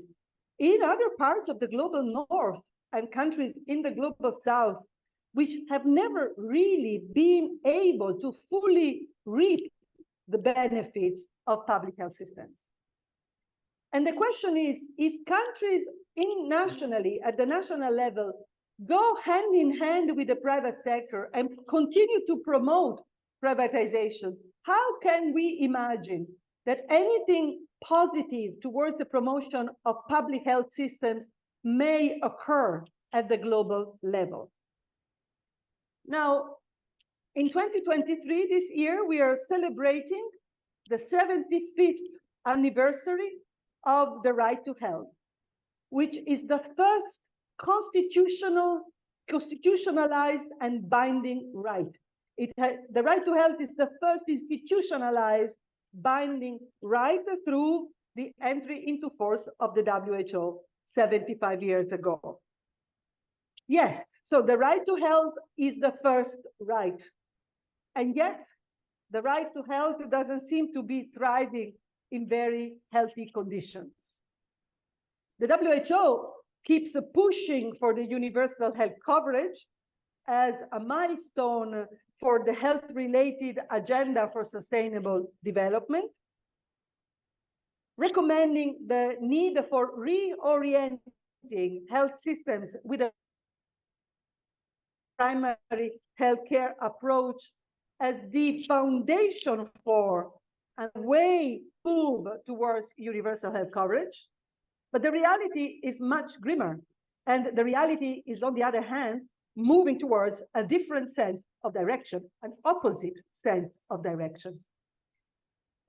in other parts of the global north and countries in the global south, which have never really been able to fully reap the benefits of public health systems? And the question is, if countries nationally, at the national level, go hand in hand with the private sector and continue to promote privatization, how can we imagine that anything positive towards the promotion of public health systems may occur at the global level? Now, in 2023, this year, we are celebrating the 75th anniversary of the right to health, which is the first constitutionalized and binding right. The right to health is the first institutionalized binding right through the entry into force of the WHO 75 years ago. Yes, so the right to health is the first right. And yet, the right to health doesn't seem to be thriving in very healthy conditions. The WHO keeps pushing for the universal health coverage as a milestone for the health-related agenda for sustainable development, recommending the need for reorienting health systems with a primary healthcare approach as the foundation for a way move towards universal health coverage. But the reality is much grimmer. And the reality is, on the other hand, moving towards a different sense of direction, an opposite sense of direction.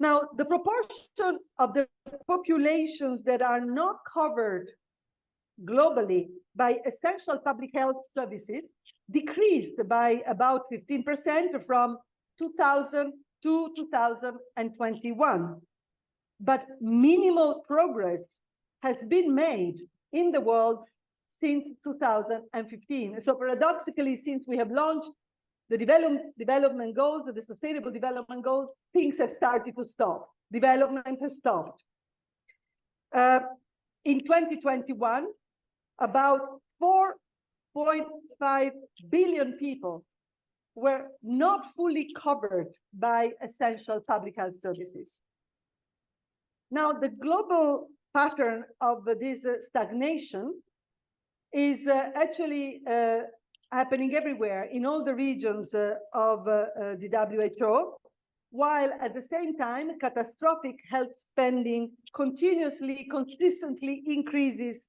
Now, the proportion of the populations that are not covered globally by essential public health services decreased by about 15% from 2000 to 2021. But minimal progress has been made in the world since 2015. So paradoxically, since we have launched the development goals, the sustainable development goals, things have started to stop. Development has stopped. In 2021, about 4.5 billion people were not fully covered by essential public health services. Now, the global pattern of this stagnation is actually happening everywhere in all the regions of the WHO, while at the same time, catastrophic health spending consistently increases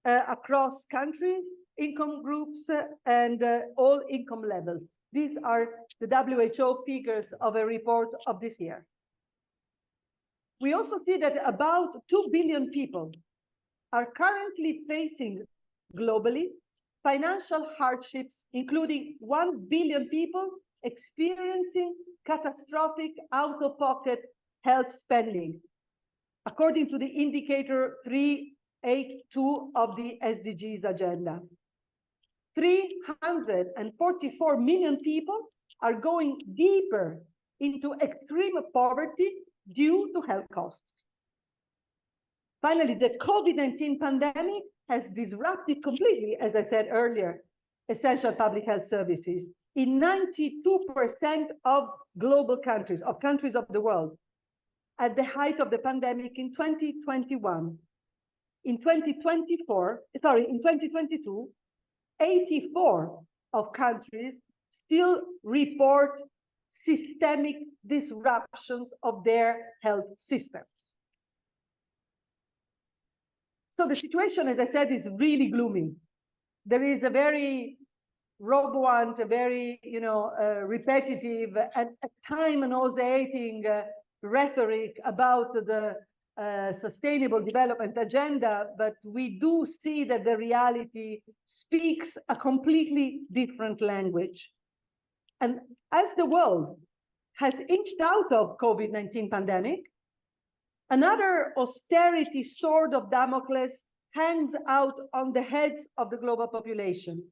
across countries, income groups, and all income levels. These are the WHO figures of a report of this year. We also see that about 2 billion people are currently facing globally financial hardships, including 1 billion people experiencing catastrophic out-of-pocket health spending, according to the indicator 382 of the SDGs agenda. 344 million people are going deeper into extreme poverty due to health costs. Finally, the COVID-19 pandemic has disrupted completely, as I said earlier, essential public health services in 92% of global countries, of the world, at the height of the pandemic in 2021. In 2022, 84 of countries still report systemic disruptions of their health systems. So the situation, as I said, is really gloomy. There is a very roboant, very, repetitive, and at time nauseating rhetoric about the Sustainable Development Agenda, but we do see that the reality speaks a completely different language. And as the world has inched out of COVID-19 pandemic, another austerity sword of Damocles hangs out on the heads of the global population,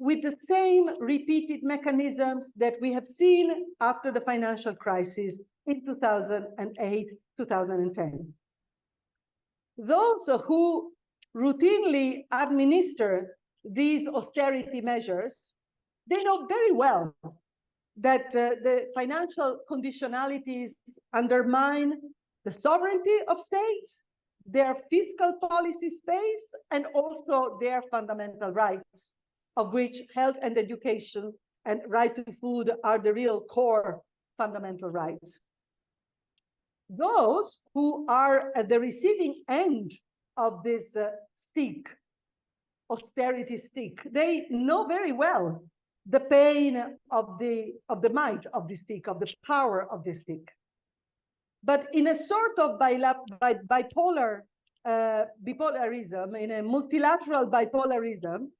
with the same repeated mechanisms that we have seen after the financial crisis in 2008, 2010. Those who routinely administer these austerity measures, they know very well that the financial conditionalities undermine the sovereignty of states, their fiscal policy space, and also their fundamental rights, of which health and education and right to food are the real core fundamental rights. Those who are at the receiving end of this stick, austerity stick, they know very well the pain of the might of the stick, of the power of the stick. But in a sort of bipolarism, in a multilateral bipolarism,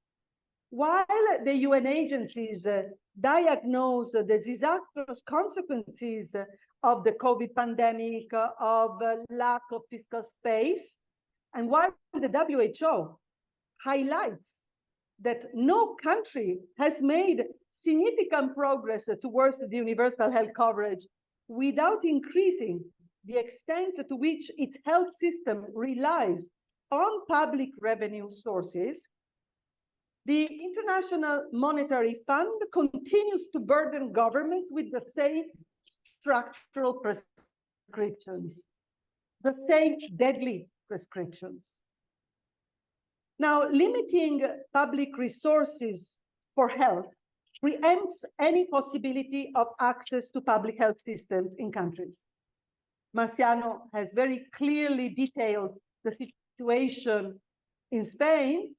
while the UN agencies diagnose the disastrous consequences of the COVID pandemic, of lack of fiscal space, and while the WHO highlights that no country has made significant progress towards the universal health coverage without increasing the extent to which its health system relies on public revenue sources, the International Monetary Fund continues to burden governments with the same structural prescriptions, the same deadly prescriptions. Now, limiting public resources for health preempts any possibility of access to public health systems in countries. Marciano has very clearly detailed the situation in Spain.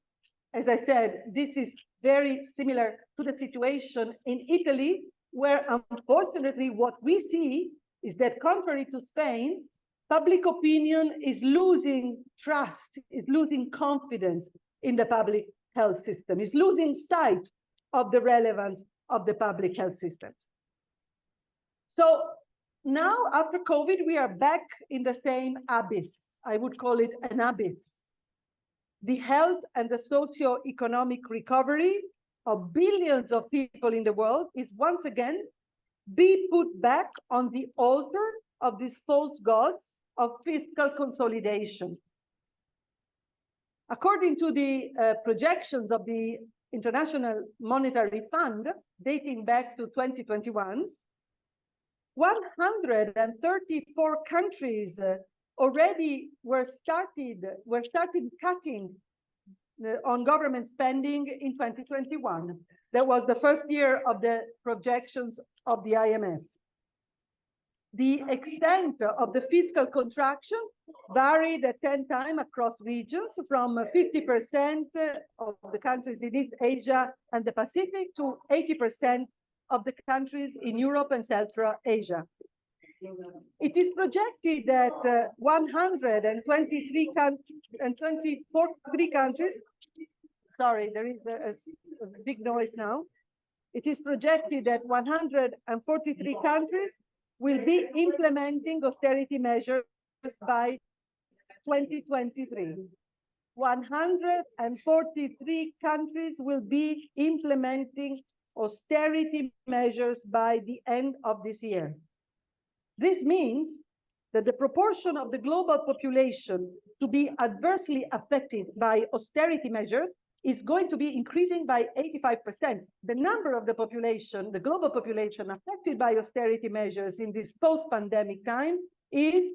As I said, this is very similar to the situation in Italy, where unfortunately what we see is that contrary to Spain, public opinion is losing trust, is losing confidence in the public health system, is losing sight of the relevance of the public health systems. So now, after COVID, we are back in the same abyss. I would call it an abyss. The health and the socio-economic recovery of billions of people in the world is once again be put back on the altar of these false gods of fiscal consolidation. According to the projections of the International Monetary Fund, dating back to 2021, 134 countries already were started cutting on government spending in 2021. That was the first year of the projections of the IMF. The extent of the fiscal contraction varied at 10 times across regions, from 50% of the countries in East Asia and the Pacific to 80% of the countries in Europe and Central Asia. It is projected that 123 countries, sorry, there is a big noise now. It is projected that 143 countries will be implementing austerity measures by 2023. 143 countries will be implementing austerity measures by the end of this year. This means that the proportion of the global population to be adversely affected by austerity measures is going to be increasing by 85%. The number of the population, the global population affected by austerity measures in this post-pandemic time is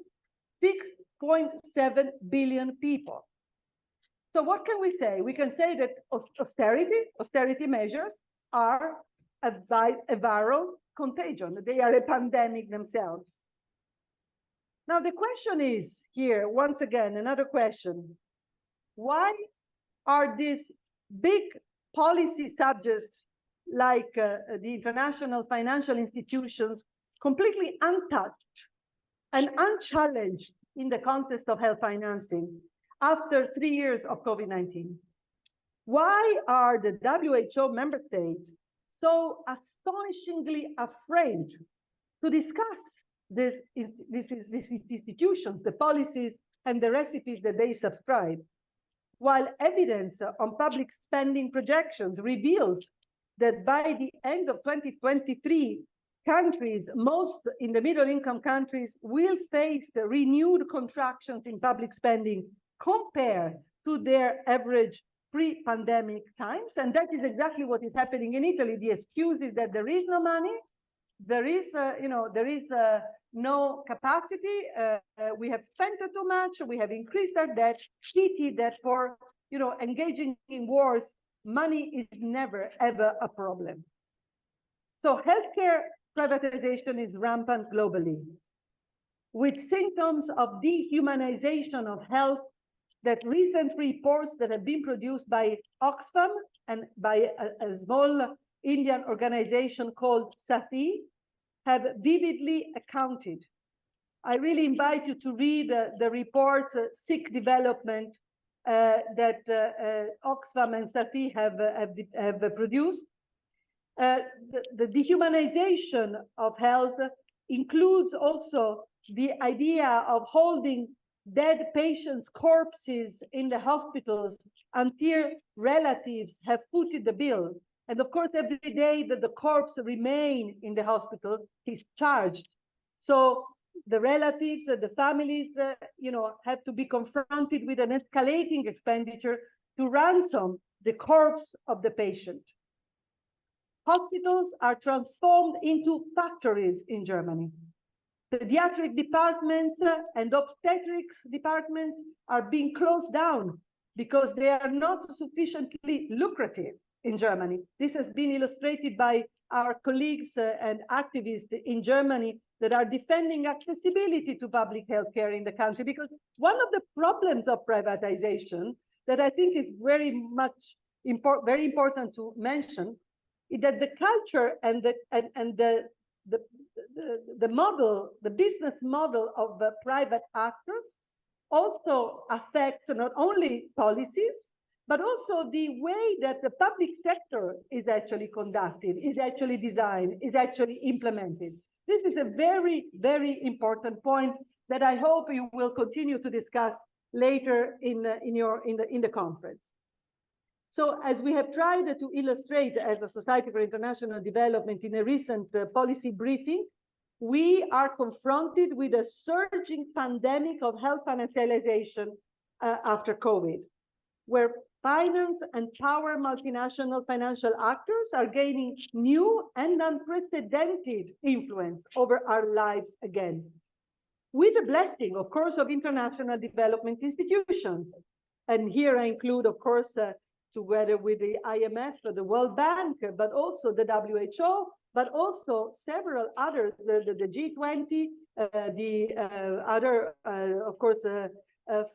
6.7 billion people. So what can we say? We can say that austerity measures are a viral contagion. They are a pandemic themselves. Now the question is here, once again, another question. Why are these big policy subjects like the international financial institutions, completely untouched and unchallenged in the context of health financing after 3 years of COVID-19? Why are the WHO member states so astonishingly afraid to discuss these institutions, the policies, and the recipes that they subscribe, while evidence on public spending projections reveals that by the end of 2023, countries, most in the middle-income countries, will face the renewed contractions in public spending compared to their average pre-pandemic times. And that is exactly what is happening in Italy. The excuse is that there is no money, there is no capacity, we have spent too much, we have increased our debt, pity that for engaging in wars, money is never ever a problem. So healthcare privatization is rampant globally, with symptoms of dehumanization of health that recent reports that have been produced by Oxfam and by a small Indian organization called Sati have vividly accounted. I really invite you to read the reports, Sick Development, that Oxfam and Sati have produced. The dehumanization of health includes also the idea of holding dead patients' corpses in the hospitals until relatives have footed the bill. And of course, every day that the corpse remain in the hospital is charged. So the relatives, the families, have to be confronted with an escalating expenditure to ransom the corpse of the patient. Hospitals are transformed into factories in Germany. Pediatric departments and obstetrics departments are being closed down because they are not sufficiently lucrative in Germany. This has been illustrated by our colleagues and activists in Germany that are defending accessibility to public health care in the country, because one of the problems of privatization that I think is very important to mention is that the culture and the model, the business model of the private actors also affects not only policies, but also the way that the public sector is actually conducted, is actually designed, is actually implemented. This is a very, very important point that I hope you will continue to discuss later in the conference. So as we have tried to illustrate as a Society for International Development in a recent policy briefing, we are confronted with a surging pandemic of health financialization after COVID, where finance and power multinational financial actors are gaining new and unprecedented influence over our lives again, with the blessing, of course, of international development institutions. And here I include, of course, together with the IMF, the World Bank, but also the WHO, but also several others, the G20, the other, of course,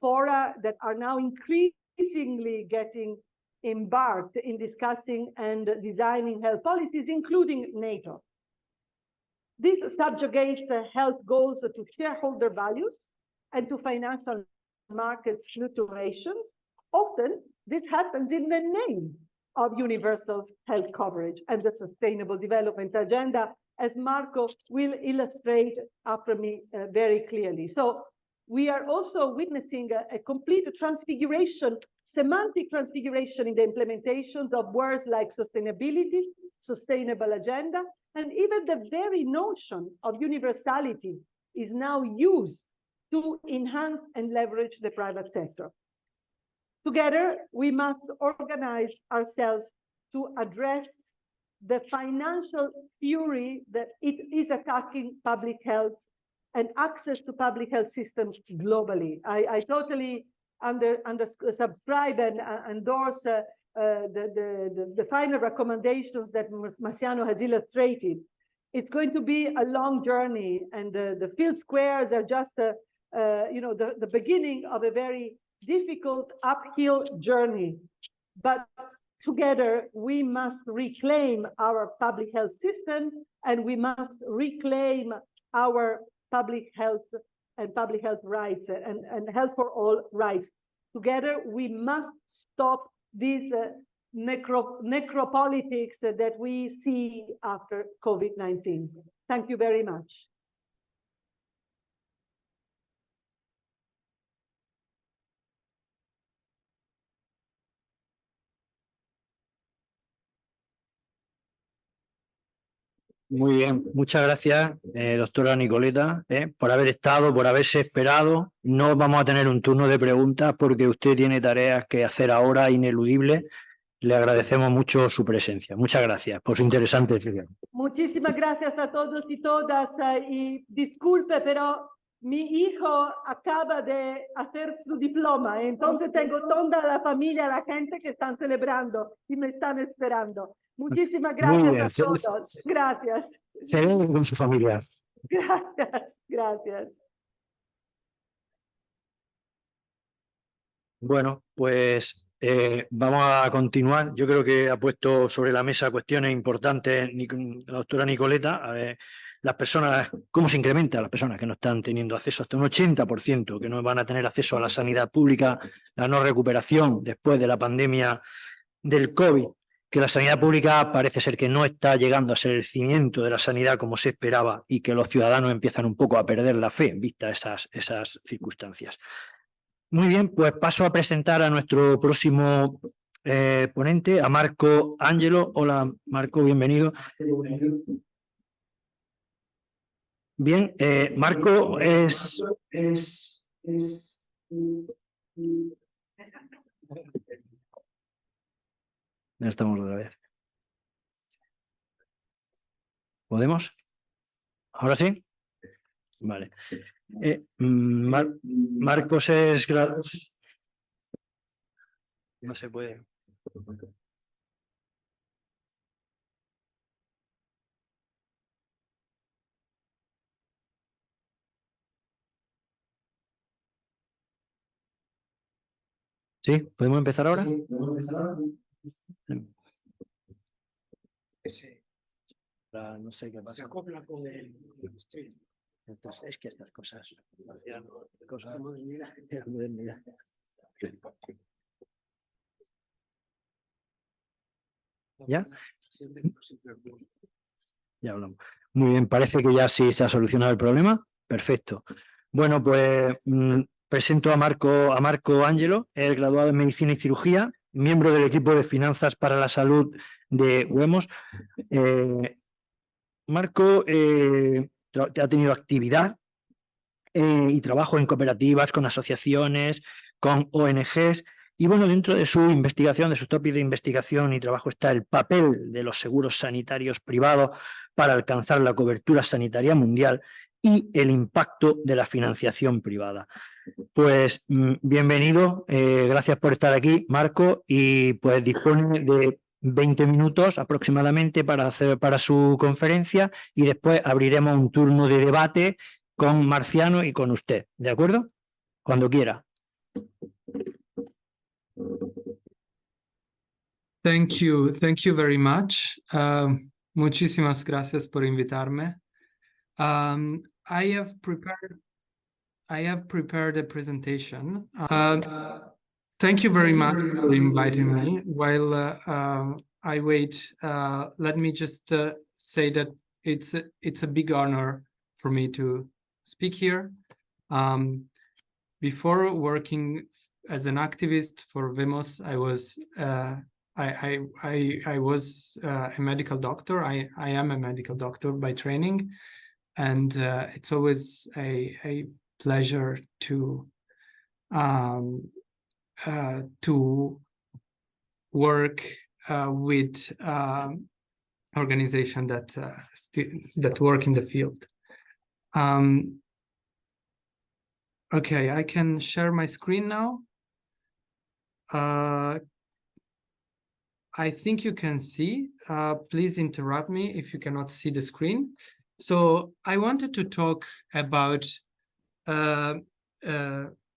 fora that are now increasingly getting embarked in discussing and designing health policies, including NATO. This subjugates health goals to shareholder values and to financial markets fluctuations. Often, this happens in the name of universal health coverage and the Sustainable Development Agenda, as Marco will illustrate after me very clearly. So we are also witnessing a complete transfiguration, semantic transfiguration in the implementations of words like sustainability, sustainable agenda, and even the very notion of universality is now used to enhance and leverage the private sector. Together, we must organize ourselves to address the financial fury that it is attacking public health and access to public health systems globally. I totally subscribe and endorse the final recommendations that Marciano has illustrated. It's going to be a long journey, and the field squares are just the beginning of a very difficult uphill journey. But together, we must reclaim our public health systems, and we must reclaim our public health and public health rights and health for all rights. Together, we must stop this necropolitics that we see after COVID-19. Thank you very much. Muy bien, muchas gracias, doctora Nicoleta, por haber estado, por haberse esperado. No vamos a tener un turno de preguntas porque usted tiene tareas que hacer ahora ineludibles. Le agradecemos mucho su presencia. Muchas gracias por su interesante decisión. Muchísimas gracias a todos y todas. Y disculpe, pero mi hijo acaba de hacer su diploma, entonces tengo toda la familia, la gente que están celebrando y me están esperando. Muchísimas gracias a todos. Gracias. Se ve con su familia. Gracias, gracias. Bueno, pues vamos a continuar. Yo creo que ha puesto sobre la mesa cuestiones importantes la doctora Nicoleta. A ver, las personas, cómo se incrementa las personas que no están teniendo acceso, hasta un 80% que no van a tener acceso a la sanidad pública, la no recuperación después de la pandemia del COVID, que la sanidad pública parece ser que no está llegando a ser el cimiento de la sanidad como se esperaba y que los ciudadanos empiezan un poco a perder la fe vista esas circunstancias. Muy bien, pues paso a presentar a nuestro próximo ponente, a Marco Angelo. Hola, Marco, bienvenido. Bien, Marco es... Ya estamos otra vez. ¿Podemos? ¿Ahora sí? Vale. Marcos es... No se puede. ¿Sí? ¿Podemos empezar ahora? No sé qué pasa. Entonces, es que estas cosas de modernidad. ¿Ya? Ya hablamos. Muy bien, parece que ya sí se ha solucionado el problema. Perfecto. Bueno, pues presento a Marco Angelo, es graduado en Medicina y Cirugía, miembro del equipo de Finanzas para la Salud de Huemos. Marco ha tenido actividad y trabajo en cooperativas, con asociaciones, con ONGs. Y bueno, dentro de su investigación, de su tópico de investigación y trabajo está el papel de los seguros sanitarios privados para alcanzar la cobertura sanitaria mundial y el impacto de la financiación privada. Pues bienvenido, gracias por estar aquí, Marco, y pues dispone de 20 minutos aproximadamente para su conferencia y después abriremos un turno de debate con Marciano y con usted, ¿de acuerdo? Cuando quiera. Thank you very much. Muchísimas gracias por invitarme. I have prepared a presentation. Thank you very much for inviting me. While I wait, let me just say that it's a big honor for me to speak here. Before working as an activist for VEMOS, I was a medical doctor. I am a medical doctor by training, and it's always a pleasure to work with organizations that work in the field. Okay, I can share my screen now. I think you can see. Please interrupt me if you cannot see the screen. So I wanted to talk about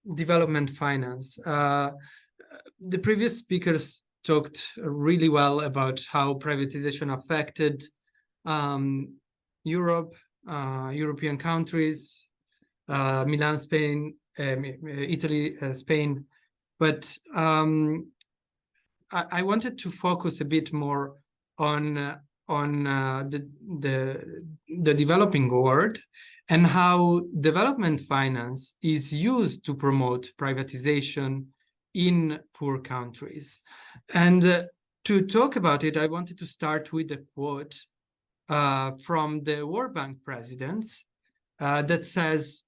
development finance. The previous speakers talked really well about how privatization affected Europe, European countries, Milan, Spain, Italy, Spain. But I wanted to focus a bit more on the developing world and how development finance is used to promote privatization in poor countries. And to talk about it, I wanted to start with a quote from the World Bank presidents that says,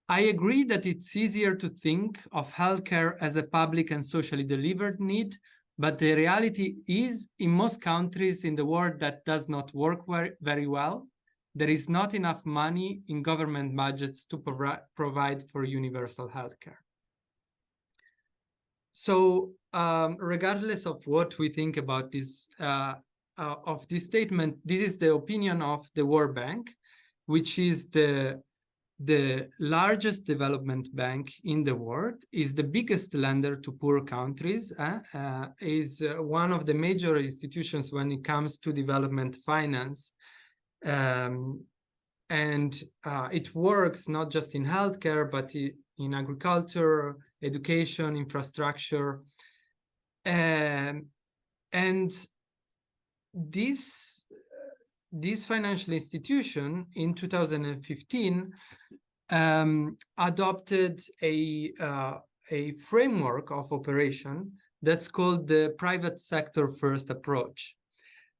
"I agree that it's easier to think of healthcare as a public and socially delivered need, but the reality is, in most countries in the world, that does not work very well. There is not enough money in government budgets to provide for universal healthcare." So, regardless of what we think about this of this statement, this is the opinion of the World Bank, which is the largest development bank in the world, is the biggest lender to poor countries, is one of the major institutions when it comes to development finance. And it works not just in healthcare, but in agriculture, education, infrastructure. And this financial institution in 2015 adopted a framework of operation that's called the private sector first approach,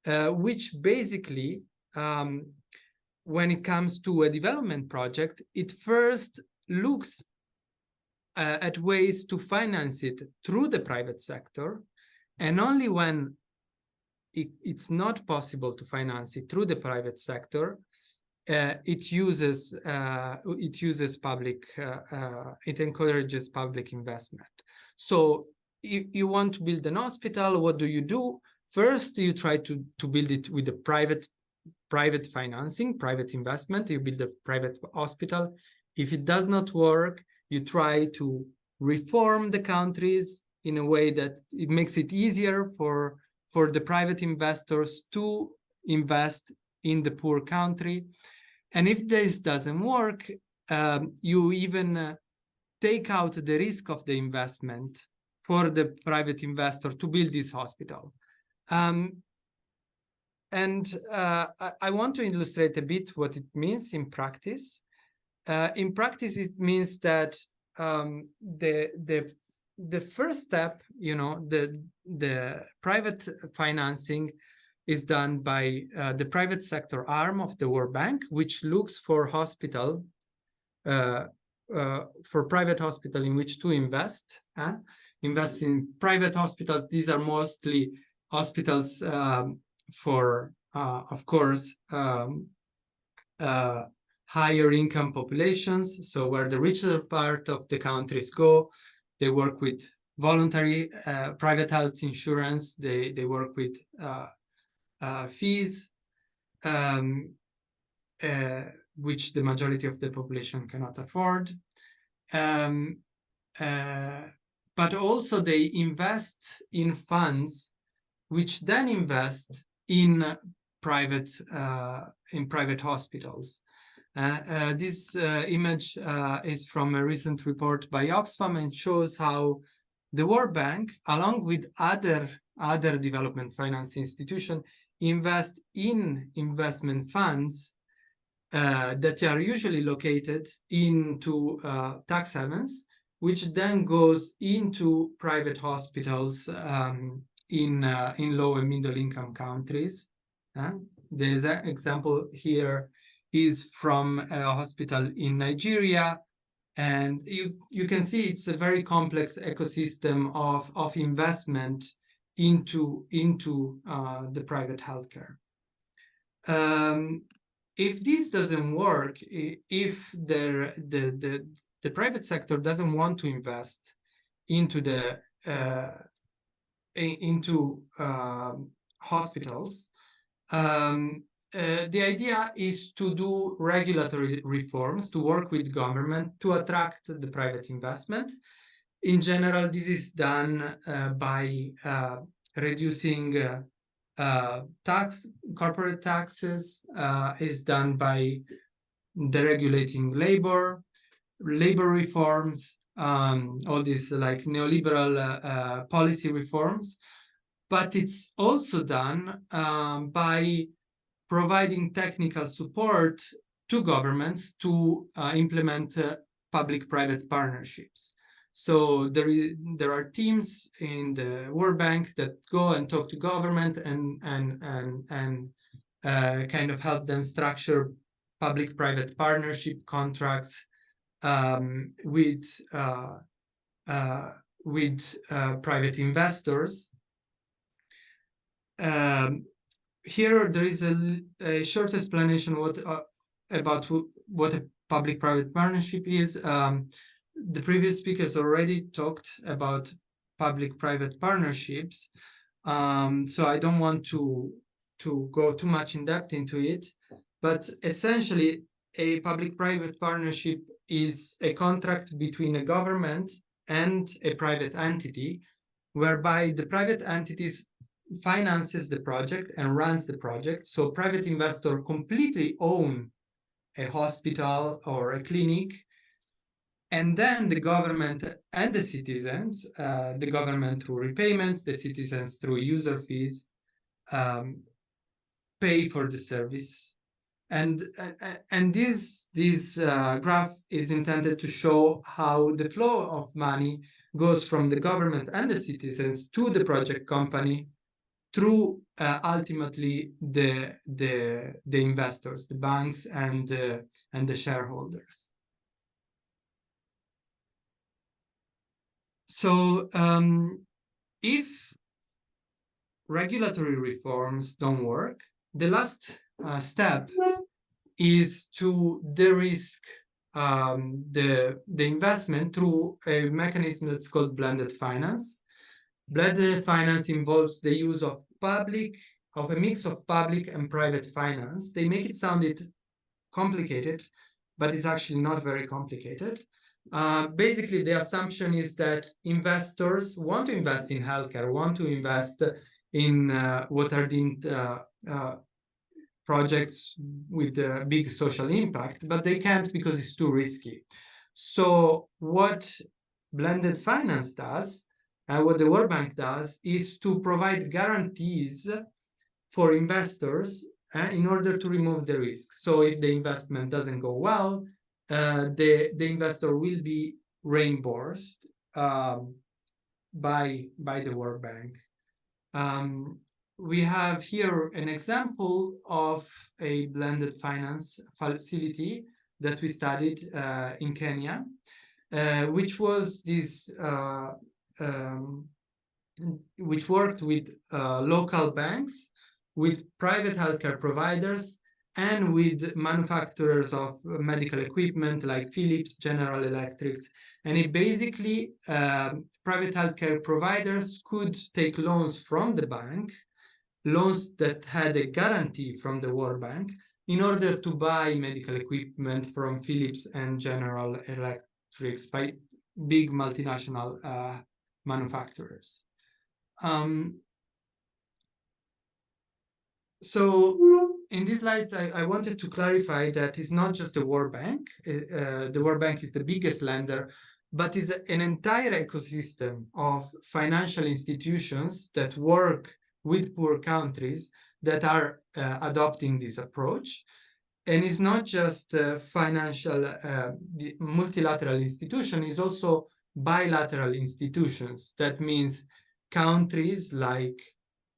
which basically, when it comes to a development project, it first looks at ways to finance it through the private sector, and only when it's not possible to finance it through the private sector, it encourages public investment. So you want to build an hospital, what do? First, you try to build it with the private financing, private investment. You build a private hospital. If it does not work, you try to reform the countries in a way that it makes it easier for the private investors to invest in the poor country. And if this doesn't work, you even take out the risk of the investment for the private investor to build this hospital. I want to illustrate a bit what it means in practice. In practice, it means that the first step, the private financing is done by the private sector arm of the World Bank, which looks for private hospital in which to invest. Invest in private hospitals. These are mostly hospitals for, of course, higher income populations. So where the richer part of the countries go, they work with voluntary private health insurance. They work with fees, which the majority of the population cannot afford. But also they invest in funds, which then invest in private hospitals. This image is from a recent report by Oxfam and shows how the World Bank, along with other development finance institutions, invest in investment funds that are usually located into tax havens, which then goes into private hospitals in low and middle income countries. The example here is from a hospital in Nigeria, and you can see it's a very complex ecosystem of investment into the private healthcare. If this doesn't work, if the private sector doesn't want to invest into hospitals, the idea is to do regulatory reforms, to work with government to attract the private investment. In general, this is done by reducing corporate taxes is done by deregulating labor reforms, all these like neoliberal policy reforms, but it's also done by providing technical support to governments to implement public-private partnerships. So there are teams in the World Bank that go and talk to government and kind of help them structure public-private partnership contracts with private investors. Here there is a short explanation about what a public-private partnership is. The previous speakers already talked about public-private partnerships, so I don't want to go too much in depth into it. But essentially, a public-private partnership is a contract between a government and a private entity, whereby the private entities finances the project and runs the project. So private investor completely own a hospital or a clinic, and then the government and the citizens, the government through repayments, the citizens through user fees, pay for the service. And this graph is intended to show how the flow of money goes from the government and the citizens to the project company through ultimately the investors, the banks and the shareholders. So if regulatory reforms don't work, the last step is to de-risk the investment through a mechanism that's called blended finance. Blended finance involves the use of a mix of public and private finance. They make it sound complicated, but it's actually not very complicated. Basically, the assumption is that investors want to invest in healthcare, want to invest in what are deemed projects with a big social impact, but they can't because it's too risky. So what blended finance does, and what the World Bank does, is to provide guarantees for investors in order to remove the risk. So if the investment doesn't go well, the investor will be reimbursed by the World Bank. We have here an example of a blended finance facility that we studied in Kenya, which was this which worked with local banks, with private healthcare providers, and with manufacturers of medical equipment like Philips, General Electric. And it basically, private healthcare providers could take loans from the bank, loans that had a guarantee from the World Bank, in order to buy medical equipment from Philips and General Electric by big multinational manufacturers. So in these slides, I wanted to clarify that it's not just the World Bank. The World Bank is the biggest lender, but is an entire ecosystem of financial institutions that work with poor countries that are adopting this approach. And it's not just financial, the multilateral institution, is also bilateral institutions. That means countries like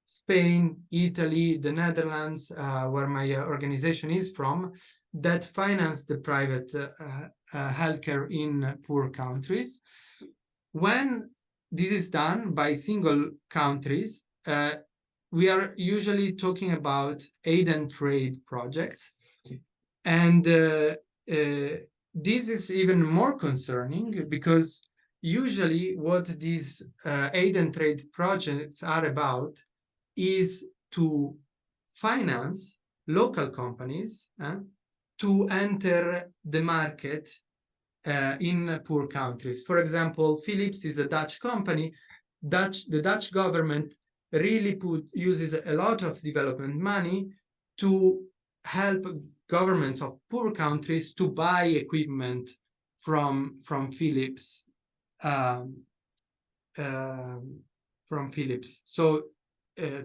Spain, Italy, the Netherlands, where my organization is from, that finance the private healthcare in poor countries. When this is done by single countries, we are usually talking about aid and trade projects. And this is even more concerning because usually what these aid and trade projects are about is to finance local companies to enter the market in poor countries. For example, Philips is a Dutch company. The Dutch government really uses a lot of development money to help governments of poor countries to buy equipment from Philips, So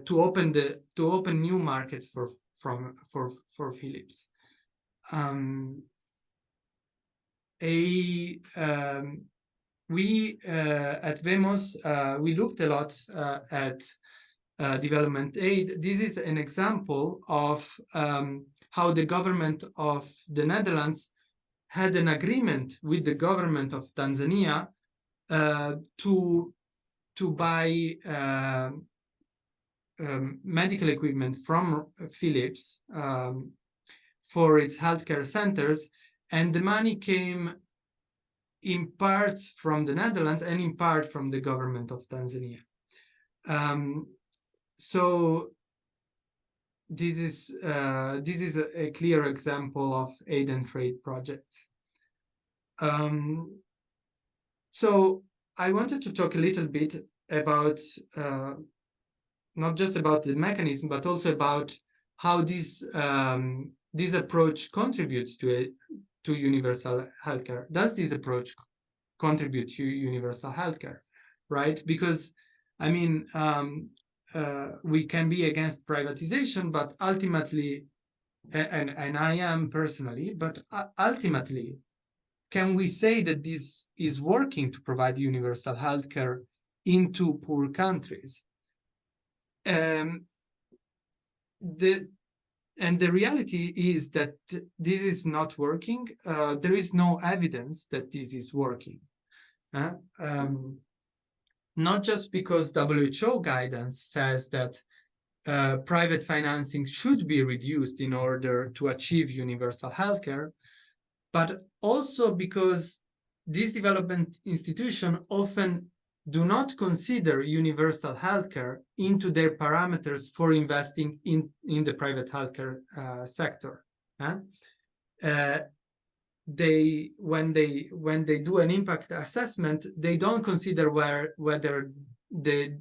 to open new markets for Philips. We at VEMOS we looked a lot at development aid. This is an example of how the government of the Netherlands had an agreement with the government of Tanzania to buy medical equipment from Philips for its healthcare centers, and the money came in part from the Netherlands and in part from the government of Tanzania. So this is a clear example of aid and trade projects. So I wanted to talk a little bit about not just about the mechanism, but also about how this approach contributes to universal healthcare. Does this approach contribute to universal healthcare, right? Because I mean, we can be against privatization, but ultimately, and I am personally, but ultimately, can we say that this is working to provide universal healthcare into poor countries? The reality is that this is not working. There is no evidence that this is working. Not just because WHO guidance says that private financing should be reduced in order to achieve universal healthcare, but also because these development institutions often do not consider universal healthcare into their parameters for investing in the private healthcare sector. When they do an impact assessment, they don't consider whether the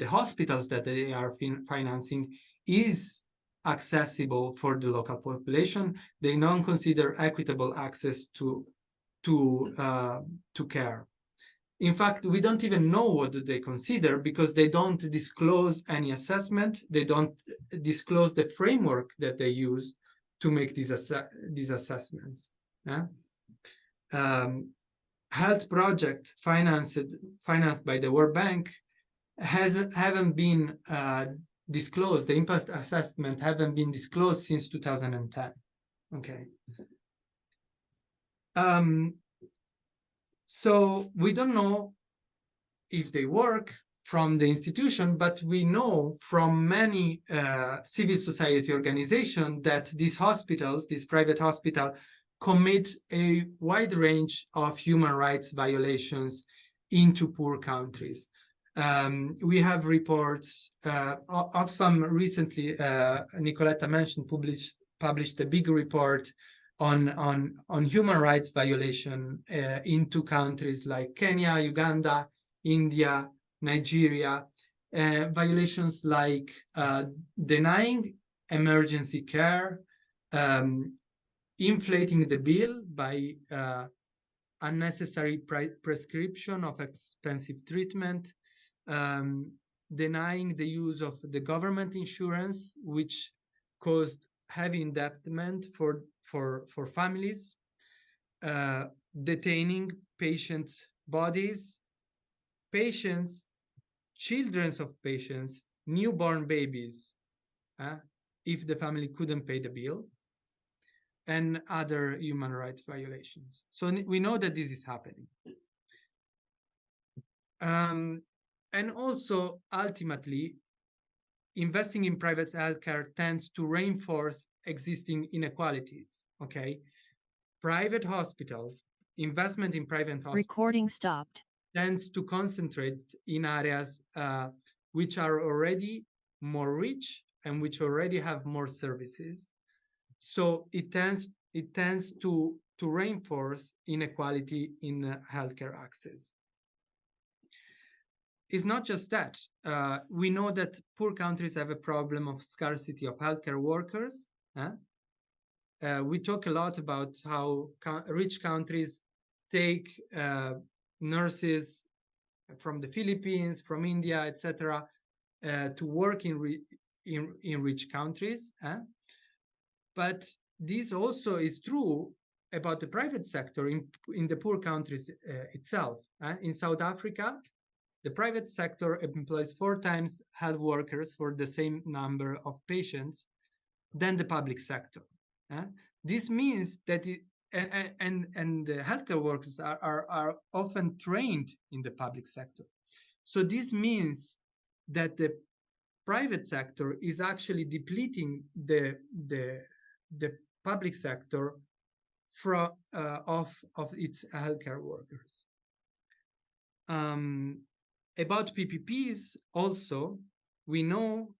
hospitals that they are financing is accessible for the local population. They don't consider equitable access to care. In fact, we don't even know what they consider because they don't disclose any assessment. They don't disclose the framework that they use to make these assessments. Health project financed by the World Bank haven't been disclosed. The impact assessment haven't been disclosed since 2010. Okay. So we don't know if they work from the institution, but we know from many civil society organizations that these hospitals, these private hospitals, commit a wide range of human rights violations into poor countries. We have reports. Oxfam recently, Nicoletta mentioned, published a big report on human rights violation into countries like Kenya, Uganda, India, Nigeria, violations like denying emergency care, inflating the bill by unnecessary prescription of expensive treatment, denying the use of the government insurance, which caused heavy indebtedness for families, detaining patients' bodies, patients, children of patients, newborn babies, if the family couldn't pay the bill, and other human rights violations. So we know that this is happening. And also, ultimately, investing in private healthcare tends to reinforce existing inequalities, okay? Private hospitals, investment in private hospitals— Recording stopped. —tends to concentrate in areas which are already more rich and which already have more services. So it tends to reinforce inequality in healthcare access. it's not just that. We know that poor countries have a problem of scarcity of healthcare workers. We talk a lot about how rich countries take nurses from the Philippines, from India, etc., to work in rich countries. But this also is true about the private sector in the poor countries itself. In South Africa, the private sector employs 4 times health workers for the same number of patients than the public sector. This means that the healthcare workers are often trained in the public sector. So this means that the private sector is actually depleting the public sector of its healthcare workers. About PPPs also, we know,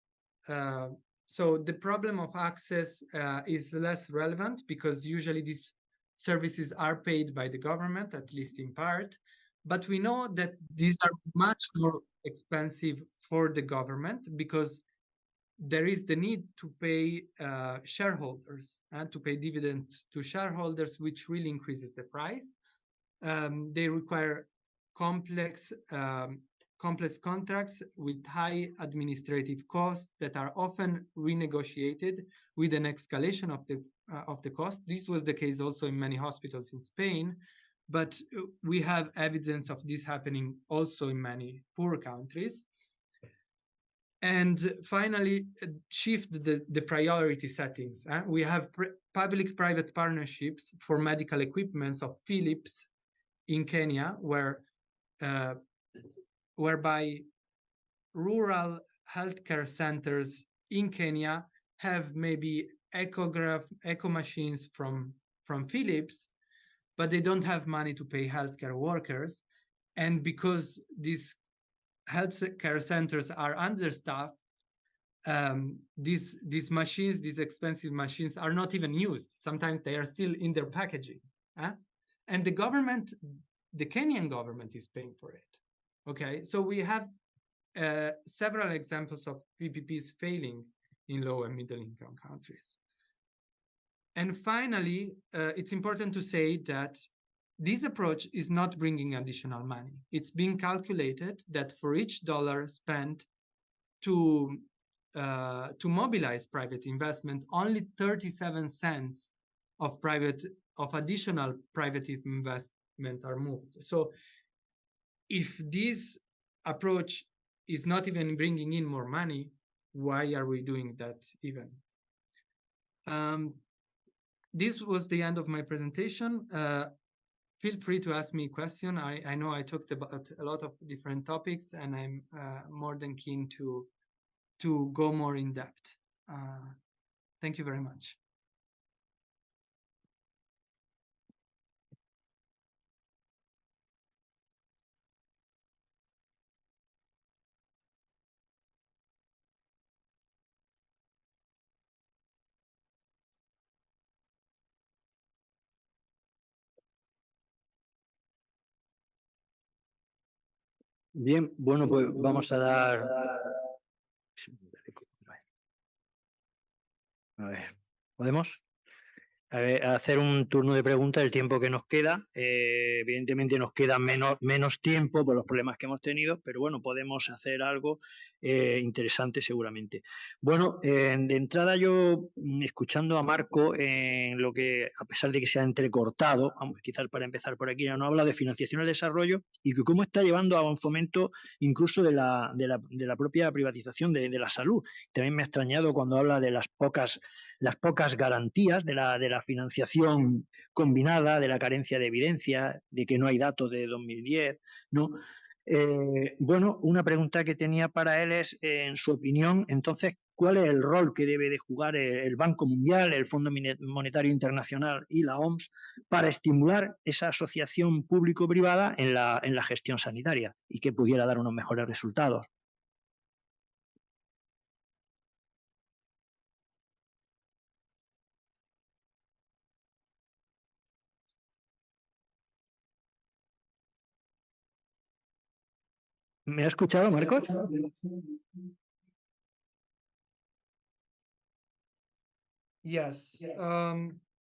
so the problem of access is less relevant because usually these services are paid by the government, at least in part, but we know that these are much more expensive for the government because there is the need to pay shareholders and to pay dividends to shareholders, which really increases the price. They require complex contracts with high administrative costs that are often renegotiated with an escalation of the cost. This was the case also in many hospitals in Spain, but we have evidence of this happening also in many poor countries. And finally, shift the priority settings. We have public-private partnerships for medical equipments of Philips in Kenya, whereby rural healthcare centers in Kenya have maybe echo machines from Philips, but they don't have money to pay healthcare workers. And because these healthcare centers are understaffed, these machines, these expensive machines, are not even used. Sometimes they are still in their packaging. And the government, the Kenyan government, is paying for it. Okay, so we have several examples of PPPs failing in low and middle income countries. And finally, it's important to say that this approach is not bringing additional money. It's being calculated that for each dollar spent to mobilize private investment, only 37 cents of additional private investment are moved. So if this approach is not even bringing in more money, why are we doing that even? This was the end of my presentation. Feel free to ask me a question. I know I talked about a lot of different topics, and I'm more than keen to go more in depth. Thank you very much. Bien, bueno, pues vamos a dar... A ver, ¿podemos? A hacer un turno de preguntas el tiempo que nos queda. Evidentemente nos queda menos tiempo por los problemas que hemos tenido, pero bueno, podemos hacer algo interesante seguramente. Bueno, de entrada yo, escuchando a Marco, en lo que, a pesar de que se ha entrecortado, vamos, quizás para empezar por aquí, no habla de financiación al desarrollo y que cómo está llevando a un fomento incluso de la propia privatización de la salud. También me ha extrañado cuando habla de las pocas garantías de la financiación combinada, de la carencia de evidencia, de que no hay datos de 2010, ¿no? Bueno, una pregunta que tenía para él es, en su opinión, entonces, ¿cuál es el rol que debe de jugar el Banco Mundial, el Fondo Monetario Internacional y la OMS para estimular esa asociación público-privada en la gestión sanitaria y que pudiera dar unos mejores resultados? ¿Me ha escuchado, Marcos? Yes.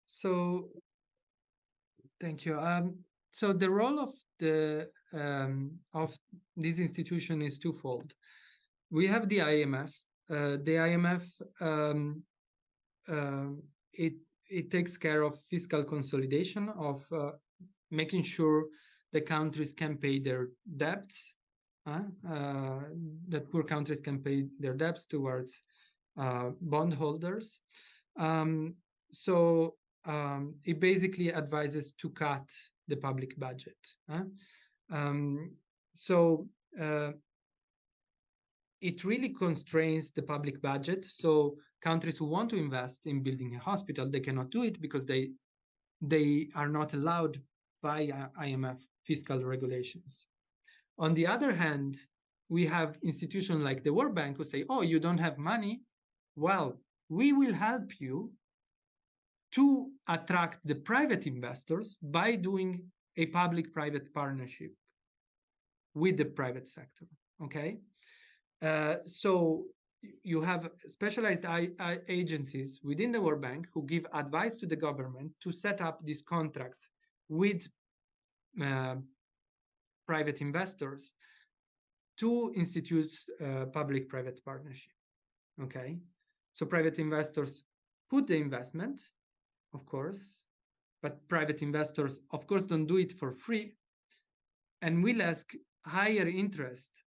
So thank you. So the role of this institution is twofold. We have the IMF. The IMF it takes care of fiscal consolidation, of making sure the countries can pay their debts, that poor countries can pay their debts towards bondholders. So it basically advises to cut the public budget. So it really constrains the public budget. So countries who want to invest in building a hospital, they cannot do it because they are not allowed by IMF fiscal regulations. On the other hand, we have institutions like the World Bank who say, oh, you don't have money? Well, we will help you to attract the private investors by doing a public-private partnership with the private sector, okay? So you have specialized agencies within the World Bank who give advice to the government to set up these contracts with private investors to institute public-private partnership, okay? So private investors put the investment, of course, but private investors, of course, don't do it for free and will ask higher interest.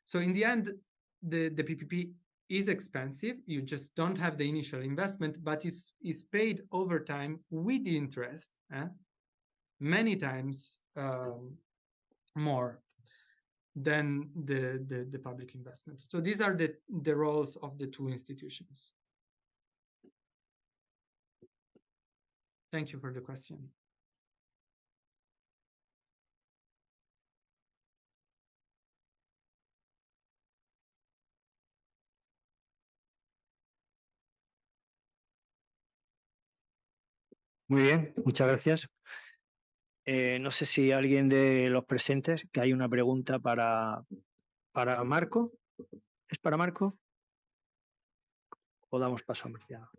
So in the end, the PPP is expensive. You just don't have the initial investment, but is paid over time with interest, many times more than the public investment. So these are the roles of the two institutions. Thank you for the question. Muy bien, muchas gracias. No sé si alguien de los presentes, que hay una pregunta para Marco. ¿Es para Marco? ¿O damos paso a Marciano?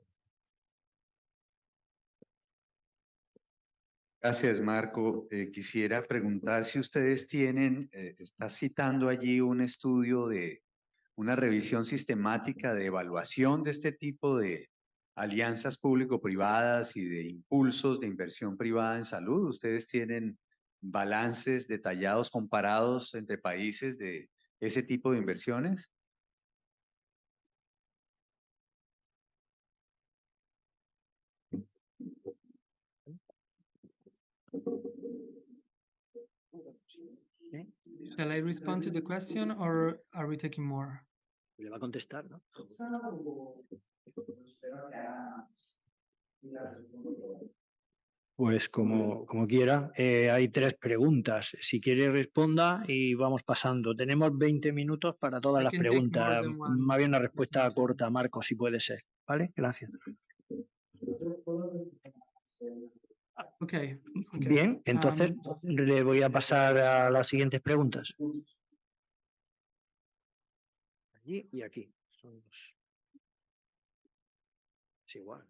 Gracias, Marco. Quisiera preguntar si ustedes tienen, está citando allí un estudio de una revisión sistemática de evaluación de este tipo de alianzas público-privadas y de impulsos de inversión privada en salud. ¿Ustedes tienen balances detallados comparados entre países de ese tipo de inversiones? Shall I respond to the question or are we taking more? Le va a contestar, ¿no? Pues como quiera. Hay 3 preguntas. Si quiere responda y vamos pasando. Tenemos 20 minutos para todas las preguntas. Más bien una respuesta corta, Marco, si puede ser. ¿Vale? Gracias. Okay. Bien, entonces le voy a pasar a las siguientes preguntas. Allí y aquí. Son 2. Es igual.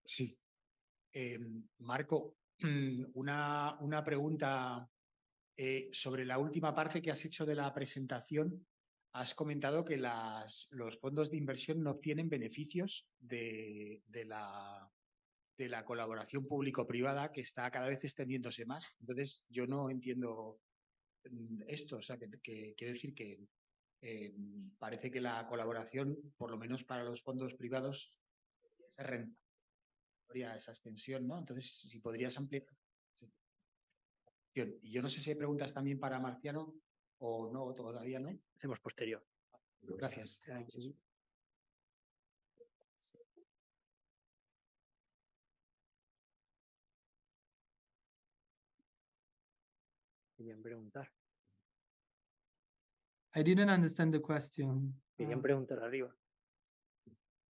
Sí. Marco, una pregunta sobre la última parte que has hecho de la presentación. Has comentado que los fondos de inversión no obtienen beneficios de la colaboración público-privada, que está cada vez extendiéndose más. Entonces, yo no entiendo esto. O sea, que quiere decir que parece que la colaboración, por lo menos para los fondos privados, es rentable. Esa extensión, ¿no? Entonces, si podrías ampliar. Sí. Y yo no sé si hay preguntas también para Marciano o no, todavía no. Hacemos posterior. Gracias. Bien preguntar. I didn't understand the question. Querían preguntar arriba.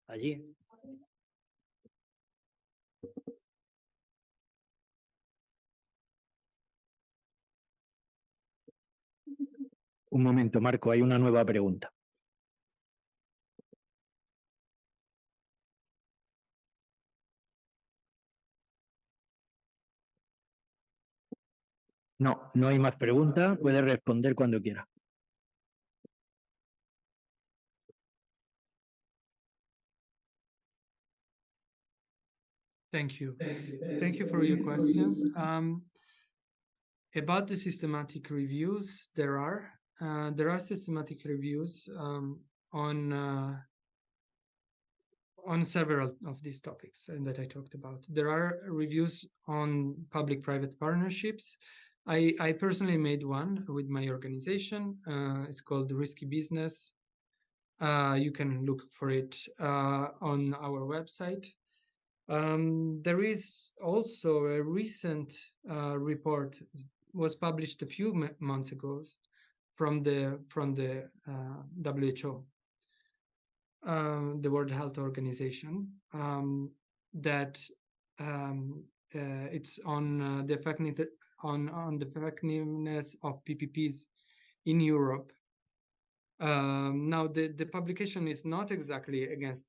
Allí. Un momento, Marco, hay una nueva pregunta. No, no hay más preguntas. Puede responder cuando quiera. Thank you. Thank you for your questions. About the systematic reviews, there are systematic reviews on several of these topics that I talked about. There are reviews on public-private partnerships. I personally made one with my organization. It's called Risky Business. You can look for it on our website. There is also a recent report was published a few months ago from the WHO, the World Health Organization, that it's on the effectiveness of PPPs in Europe. Now, the publication is not exactly against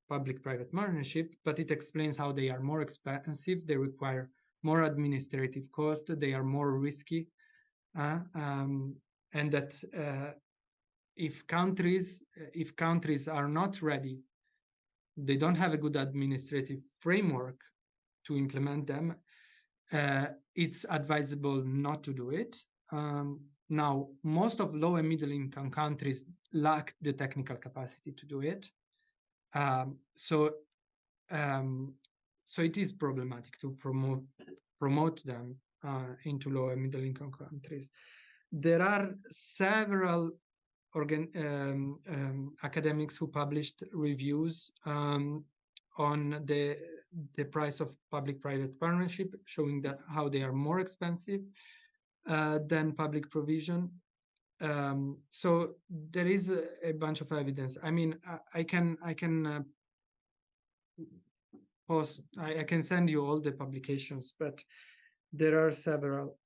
public-private partnership, but it explains how they are more expensive, they require more administrative cost, they are more risky, and that if countries are not ready, they don't have a good administrative framework to implement them, it's advisable not to do it. Now, most of low and middle income countries lack the technical capacity to do it. So it is problematic to promote them into low and middle income countries. There are several academics who published reviews on the price of public-private partnership, showing that how they are more expensive than public provision. So there is a bunch of evidence. I mean, I can send you all the publications, but there are several.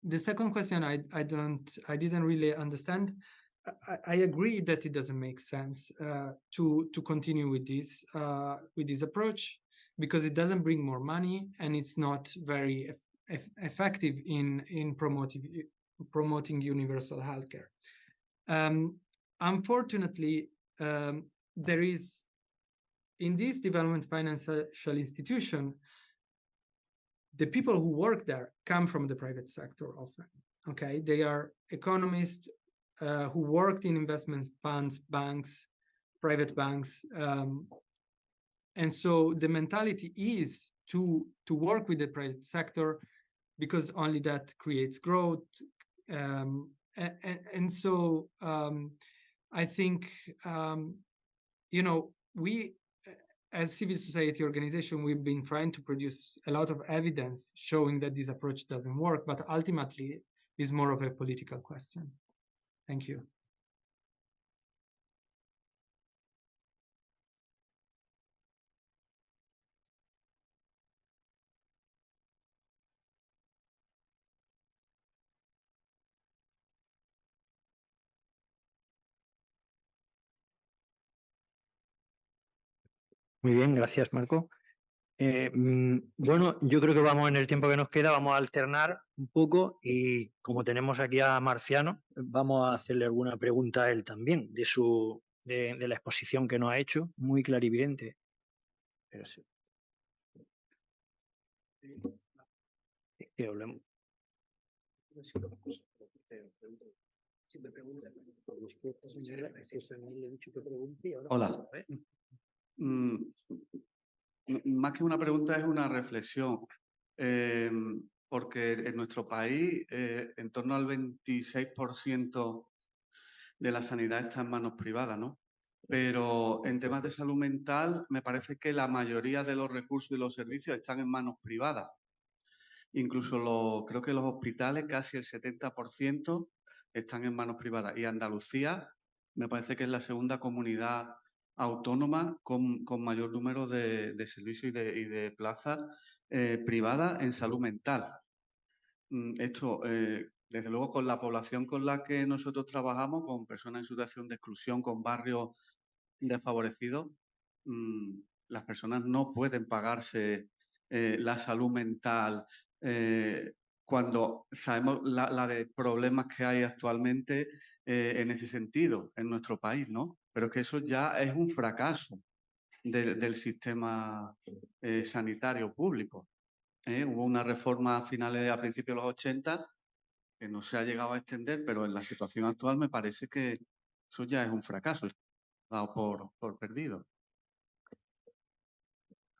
The second question I didn't really understand. I agree that it doesn't make sense to continue with this approach, because it doesn't bring more money and it's not very effective in promoting universal healthcare. Unfortunately, there is, in this development financial institution, the people who work there come from the private sector often. Okay, they are economists who worked in investment funds, banks, private banks, and so the mentality is to work with the private sector, because only that creates growth. And so I think, you know, we, as civil society organization, we've been trying to produce a lot of evidence showing that this approach doesn't work, but ultimately is more of a political question. Thank you. Muy bien, gracias, Marco. Bueno, yo creo que vamos, en el tiempo que nos queda, vamos a alternar un poco, y como tenemos aquí a Marciano, vamos a hacerle alguna pregunta a él también de la exposición que nos ha hecho, muy clarividente. Pero sí. Es que hablemos. Hola. Más que una pregunta, es una reflexión, porque en nuestro país en torno al 26% de la sanidad está en manos privadas, ¿no? Pero en temas de salud mental me parece que la mayoría de los recursos y los servicios están en manos privadas. Incluso creo que los hospitales, casi el 70%, están en manos privadas. Y Andalucía me parece que es la segunda comunidad autónoma con mayor número de servicios y de plazas privadas en salud mental. Esto, desde luego, con la población con la que nosotros trabajamos, con personas en situación de exclusión, con barrios desfavorecidos, las personas no pueden pagarse la salud mental cuando sabemos la de problemas que hay actualmente en ese sentido en nuestro país, ¿no? Pero es que eso ya es un fracaso del sistema sanitario público. Hubo una reforma a principios de los 80 que no se ha llegado a extender, pero en la situación actual me parece que eso ya es un fracaso, dado por perdido.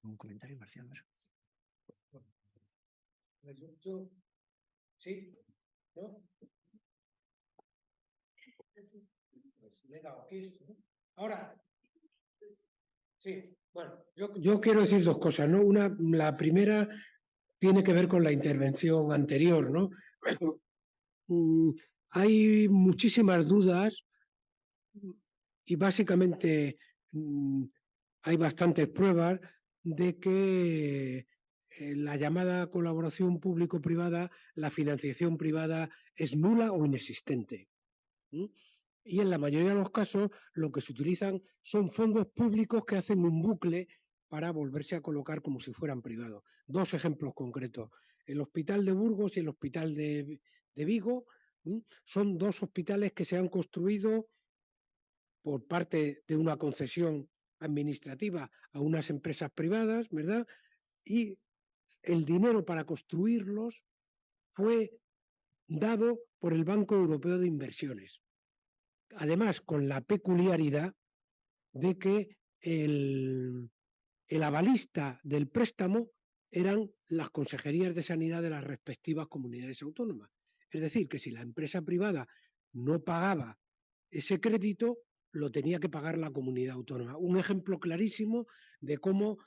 ¿Un comentario, Marciano? ¿Sí? ¿No? Pues le he dado aquí esto, ¿no? Ahora, sí, bueno, yo quiero decir dos cosas, ¿no? La primera tiene que ver con la intervención anterior, ¿no? Hay muchísimas dudas y básicamente hay bastantes pruebas de que la llamada colaboración público-privada, la financiación privada es nula o inexistente. Y en la mayoría de los casos lo que se utilizan son fondos públicos que hacen un bucle para volverse a colocar como si fueran privados. Dos ejemplos concretos. El Hospital de Burgos y el Hospital de Vigo son dos hospitales que se han construido por parte de una concesión administrativa a unas empresas privadas, ¿verdad? Y el dinero para construirlos fue dado por el Banco Europeo de Inversiones. Además, con la peculiaridad de que el avalista del préstamo eran las consejerías de sanidad de las respectivas comunidades autónomas. Es decir, que si la empresa privada no pagaba ese crédito, lo tenía que pagar la comunidad autónoma. Un ejemplo clarísimo de cómo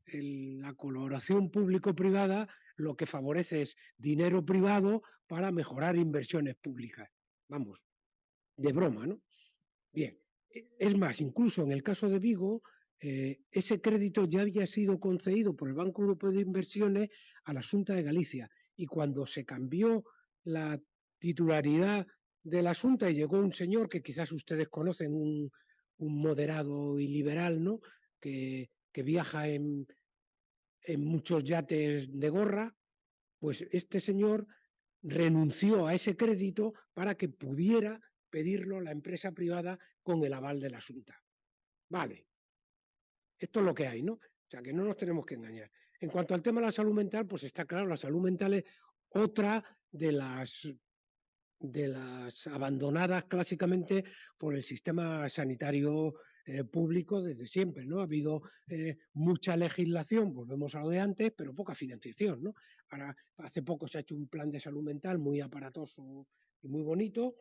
la colaboración público-privada lo que favorece es dinero privado para mejorar inversiones públicas. Vamos, de broma, ¿no? Bien, es más, incluso en el caso de Vigo, ese crédito ya había sido concedido por el Banco Europeo de Inversiones a la Xunta de Galicia y cuando se cambió la titularidad de la Xunta y llegó un señor que quizás ustedes conocen, un moderado y liberal, ¿no? Que viaja en muchos yates de gorra, pues este señor renunció a ese crédito para que pudiera pedirlo la empresa privada con el aval de la Xunta. Vale, esto es lo que hay, ¿no? O sea, que no nos tenemos que engañar. En cuanto al tema de la salud mental, pues está claro, la salud mental es otra de las abandonadas clásicamente por el sistema sanitario público desde siempre, ¿no? Ha habido mucha legislación, volvemos a lo de antes, pero poca financiación, ¿no? Ahora, hace poco se ha hecho un plan de salud mental muy aparatoso y muy bonito,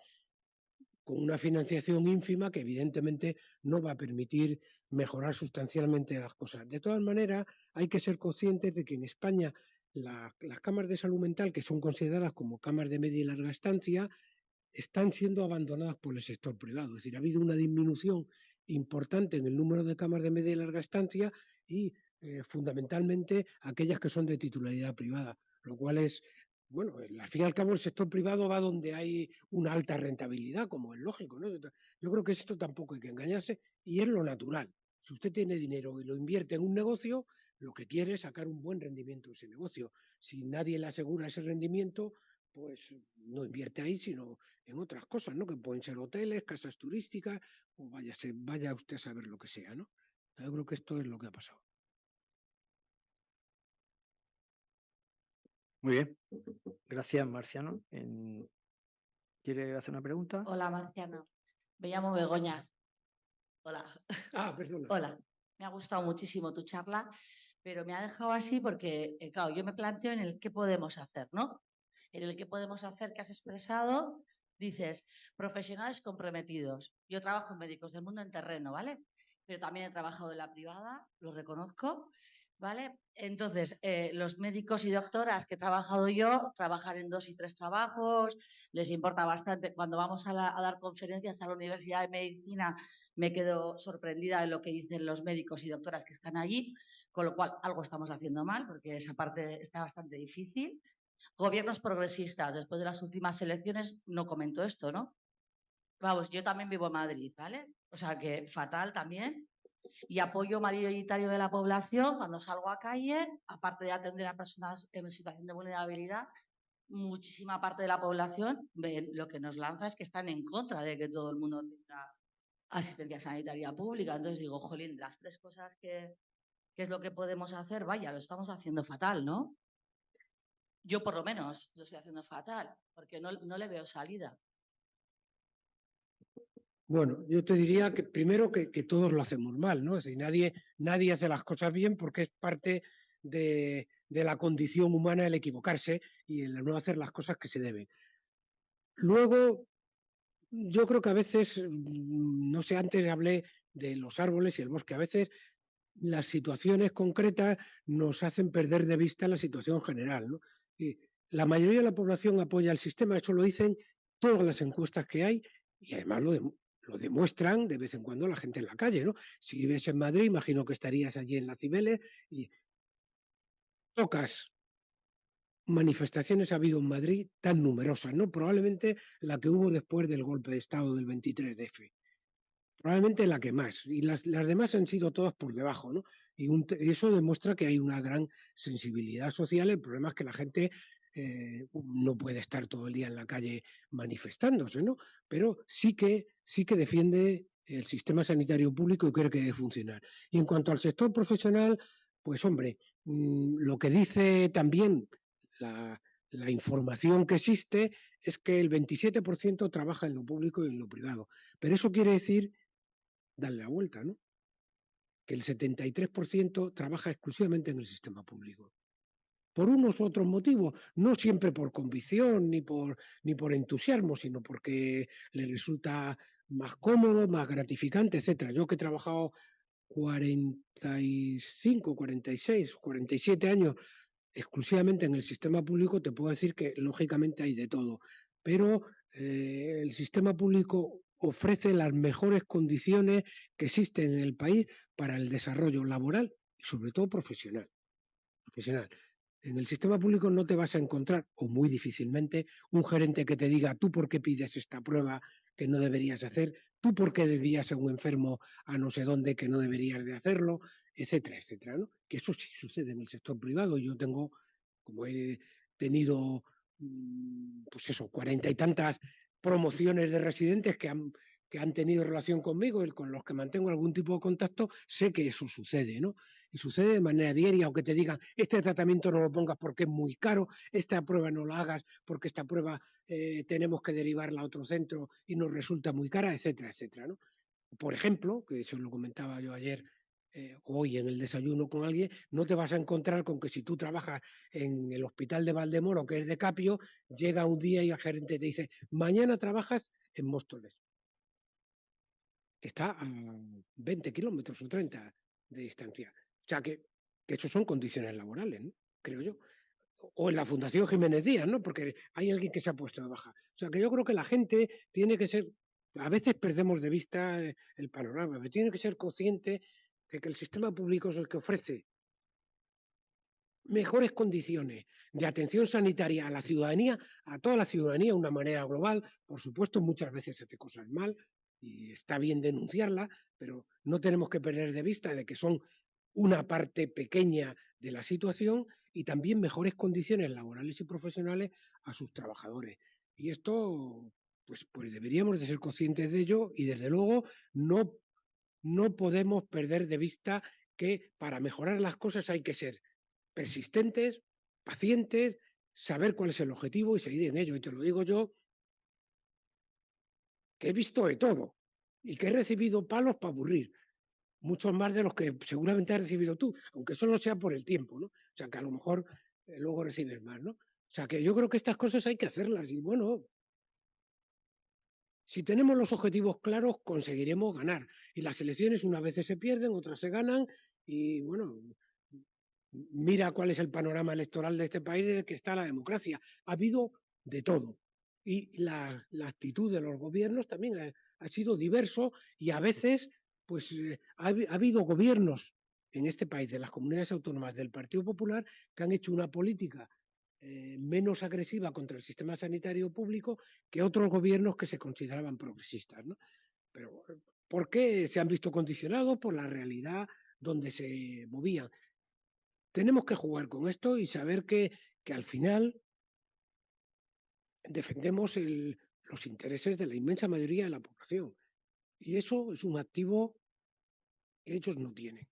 con una financiación ínfima que evidentemente no va a permitir mejorar sustancialmente las cosas. De todas maneras, hay que ser conscientes de que en España las cámaras de salud mental, que son consideradas como cámaras de media y larga estancia, están siendo abandonadas por el sector privado. Es decir, ha habido una disminución importante en el número de cámaras de media y larga estancia y fundamentalmente aquellas que son de titularidad privada, lo cual es, bueno, al fin y al cabo el sector privado va donde hay una alta rentabilidad, como es lógico, ¿no? Yo creo que esto tampoco hay que engañarse y es lo natural. Si usted tiene dinero y lo invierte en un negocio, lo que quiere es sacar un buen rendimiento de ese negocio. Si nadie le asegura ese rendimiento, pues no invierte ahí, sino en otras cosas, ¿no? Que pueden ser hoteles, casas turísticas, o vaya usted a saber lo que sea, ¿no? Yo creo que esto es lo que ha pasado. Muy bien. Gracias, Marciano. ¿Quiere hacer una pregunta? Hola, Marciano. Me llamo Begoña. Hola. Ah, perdona. Hola. Me ha gustado muchísimo tu charla, pero me ha dejado así porque, claro, yo me planteo en el qué podemos hacer, ¿no? En el qué podemos hacer que has expresado, dices, profesionales comprometidos. Yo trabajo en Médicos del Mundo en terreno, ¿vale? Pero también he trabajado en la privada, lo reconozco. ¿vale? Entonces, los médicos y doctoras que he trabajado yo trabajan en 2 y 3 trabajos, les importa bastante. Cuando vamos a dar conferencias a la Universidad de Medicina, me quedo sorprendida de lo que dicen los médicos y doctoras que están allí, con lo cual algo estamos haciendo mal, porque esa parte está bastante difícil. Gobiernos progresistas, después de las últimas elecciones, no comento esto, ¿no? Vamos, yo también vivo en Madrid, ¿vale? O sea que fatal también. Y apoyo mayoritario de la población cuando salgo a calle, aparte de atender a personas en situación de vulnerabilidad, muchísima parte de la población lo que nos lanza es que están en contra de que todo el mundo tenga asistencia sanitaria pública. Entonces digo, jolín, las 3 cosas que es lo que podemos hacer, vaya, lo estamos haciendo fatal, ¿no? Yo por lo menos lo estoy haciendo fatal, porque no le veo salida. Bueno, yo te diría que primero que todos lo hacemos mal, ¿no? Es decir, nadie hace las cosas bien porque es parte de la condición humana el equivocarse y el no hacer las cosas que se deben. Luego, yo creo que a veces, no sé, antes hablé de los árboles y el bosque, a veces las situaciones concretas nos hacen perder de vista la situación general, ¿no? Y la mayoría de la población apoya el sistema, eso lo dicen todas las encuestas que hay y además lo demuestran de vez en cuando la gente en la calle, ¿no? Si vives en Madrid, imagino que estarías allí en las Cibeles y pocas manifestaciones ha habido en Madrid tan numerosas, ¿no? Probablemente la que hubo después del golpe de Estado del 23F. Probablemente la que más, y las demás han sido todas por debajo, ¿no? Y eso demuestra que hay una gran sensibilidad social. El problema es que la gente no puede estar todo el día en la calle manifestándose, ¿no? Pero sí que defiende el sistema sanitario público y cree que debe funcionar. Y en cuanto al sector profesional, pues hombre, lo que dice también la información que existe es que el 27% trabaja en lo público y en lo privado. Pero eso quiere decir darle la vuelta, ¿no? Que el 73% trabaja exclusivamente en el sistema público. Por unos u otros motivos, no siempre por convicción ni por entusiasmo, sino porque le resulta más cómodo, más gratificante, etcétera. Yo que he trabajado 45, 46, 47 años exclusivamente en el sistema público, te puedo decir que lógicamente hay de todo, pero el sistema público ofrece las mejores condiciones que existen en el país para el desarrollo laboral y sobre todo profesional. En el sistema público no te vas a encontrar, o muy difícilmente, un gerente que te diga tú por qué pides esta prueba que no deberías hacer, tú por qué desvías a un enfermo a no sé dónde que no deberías de hacerlo, etcétera, etcétera, ¿no? Que eso sí sucede en el sector privado. Yo tengo, como he tenido, pues eso, 40 y tantas promociones de residentes que han tenido relación conmigo y con los que mantengo algún tipo de contacto, sé que eso sucede, ¿no? Y sucede de manera diaria, aunque te digan, este tratamiento no lo pongas porque es muy caro, esta prueba no la hagas porque esta prueba tenemos que derivarla a otro centro y nos resulta muy cara, etcétera, etcétera, ¿no? Por ejemplo, que eso lo comentaba yo ayer, hoy en el desayuno con alguien, no te vas a encontrar con que si tú trabajas en el hospital de Valdemoro, que es de Capio, llega un día y el gerente te dice, mañana trabajas en Móstoles, que está a 20 kilómetros o 30 de distancia. O sea que eso son condiciones laborales, ¿no? Creo yo. O en la Fundación Jiménez Díaz, ¿no? Porque hay alguien que se ha puesto de baja. O sea que yo creo que la gente tiene que ser, a veces perdemos de vista el panorama, pero tiene que ser consciente de que el sistema público es el que ofrece mejores condiciones de atención sanitaria a la ciudadanía, a toda la ciudadanía de una manera global. Por supuesto, muchas veces se hace cosas mal y está bien denunciarla, pero no tenemos que perder de vista de que son una parte pequeña de la situación y también mejores condiciones laborales y profesionales a sus trabajadores. Y esto, pues deberíamos de ser conscientes de ello y desde luego no podemos perder de vista que para mejorar las cosas hay que ser persistentes, pacientes, saber cuál es el objetivo y seguir en ello. Y te lo digo yo, que he visto de todo y que he recibido palos para aburrir, muchos más de los que seguramente has recibido tú, aunque solo sea por el tiempo, ¿no? O sea, que a lo mejor luego recibes más, ¿no? O sea, que yo creo que estas cosas hay que hacerlas y bueno, si tenemos los objetivos claros, conseguiremos ganar. Y las elecciones unas veces se pierden, otras se ganan y bueno, mira cuál es el panorama electoral de este país desde que está la democracia. Ha habido de todo. Y la actitud de los gobiernos también ha sido diverso y a veces pues, ha habido gobiernos en este país, de las comunidades autónomas del Partido Popular, que han hecho una política menos agresiva contra el sistema sanitario público que otros gobiernos que se consideraban progresistas, ¿no? Pero ¿por qué se han visto condicionados? Por la realidad donde se movían. Tenemos que jugar con esto y saber que al final defendemos los intereses de la inmensa mayoría de la población. Y eso es un activo que ellos no tienen.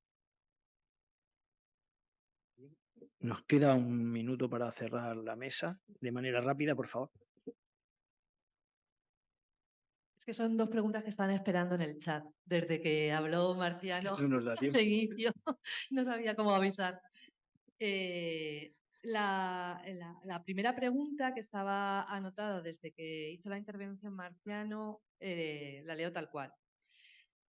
Nos queda un minuto para cerrar la mesa. De manera rápida, por favor. Es que son 2 preguntas que están esperando en el chat, desde que habló Marciano No nos da tiempo. al inicio. No sabía cómo avisar. La primera pregunta que estaba anotada desde que hizo la intervención Marciano, la leo tal cual.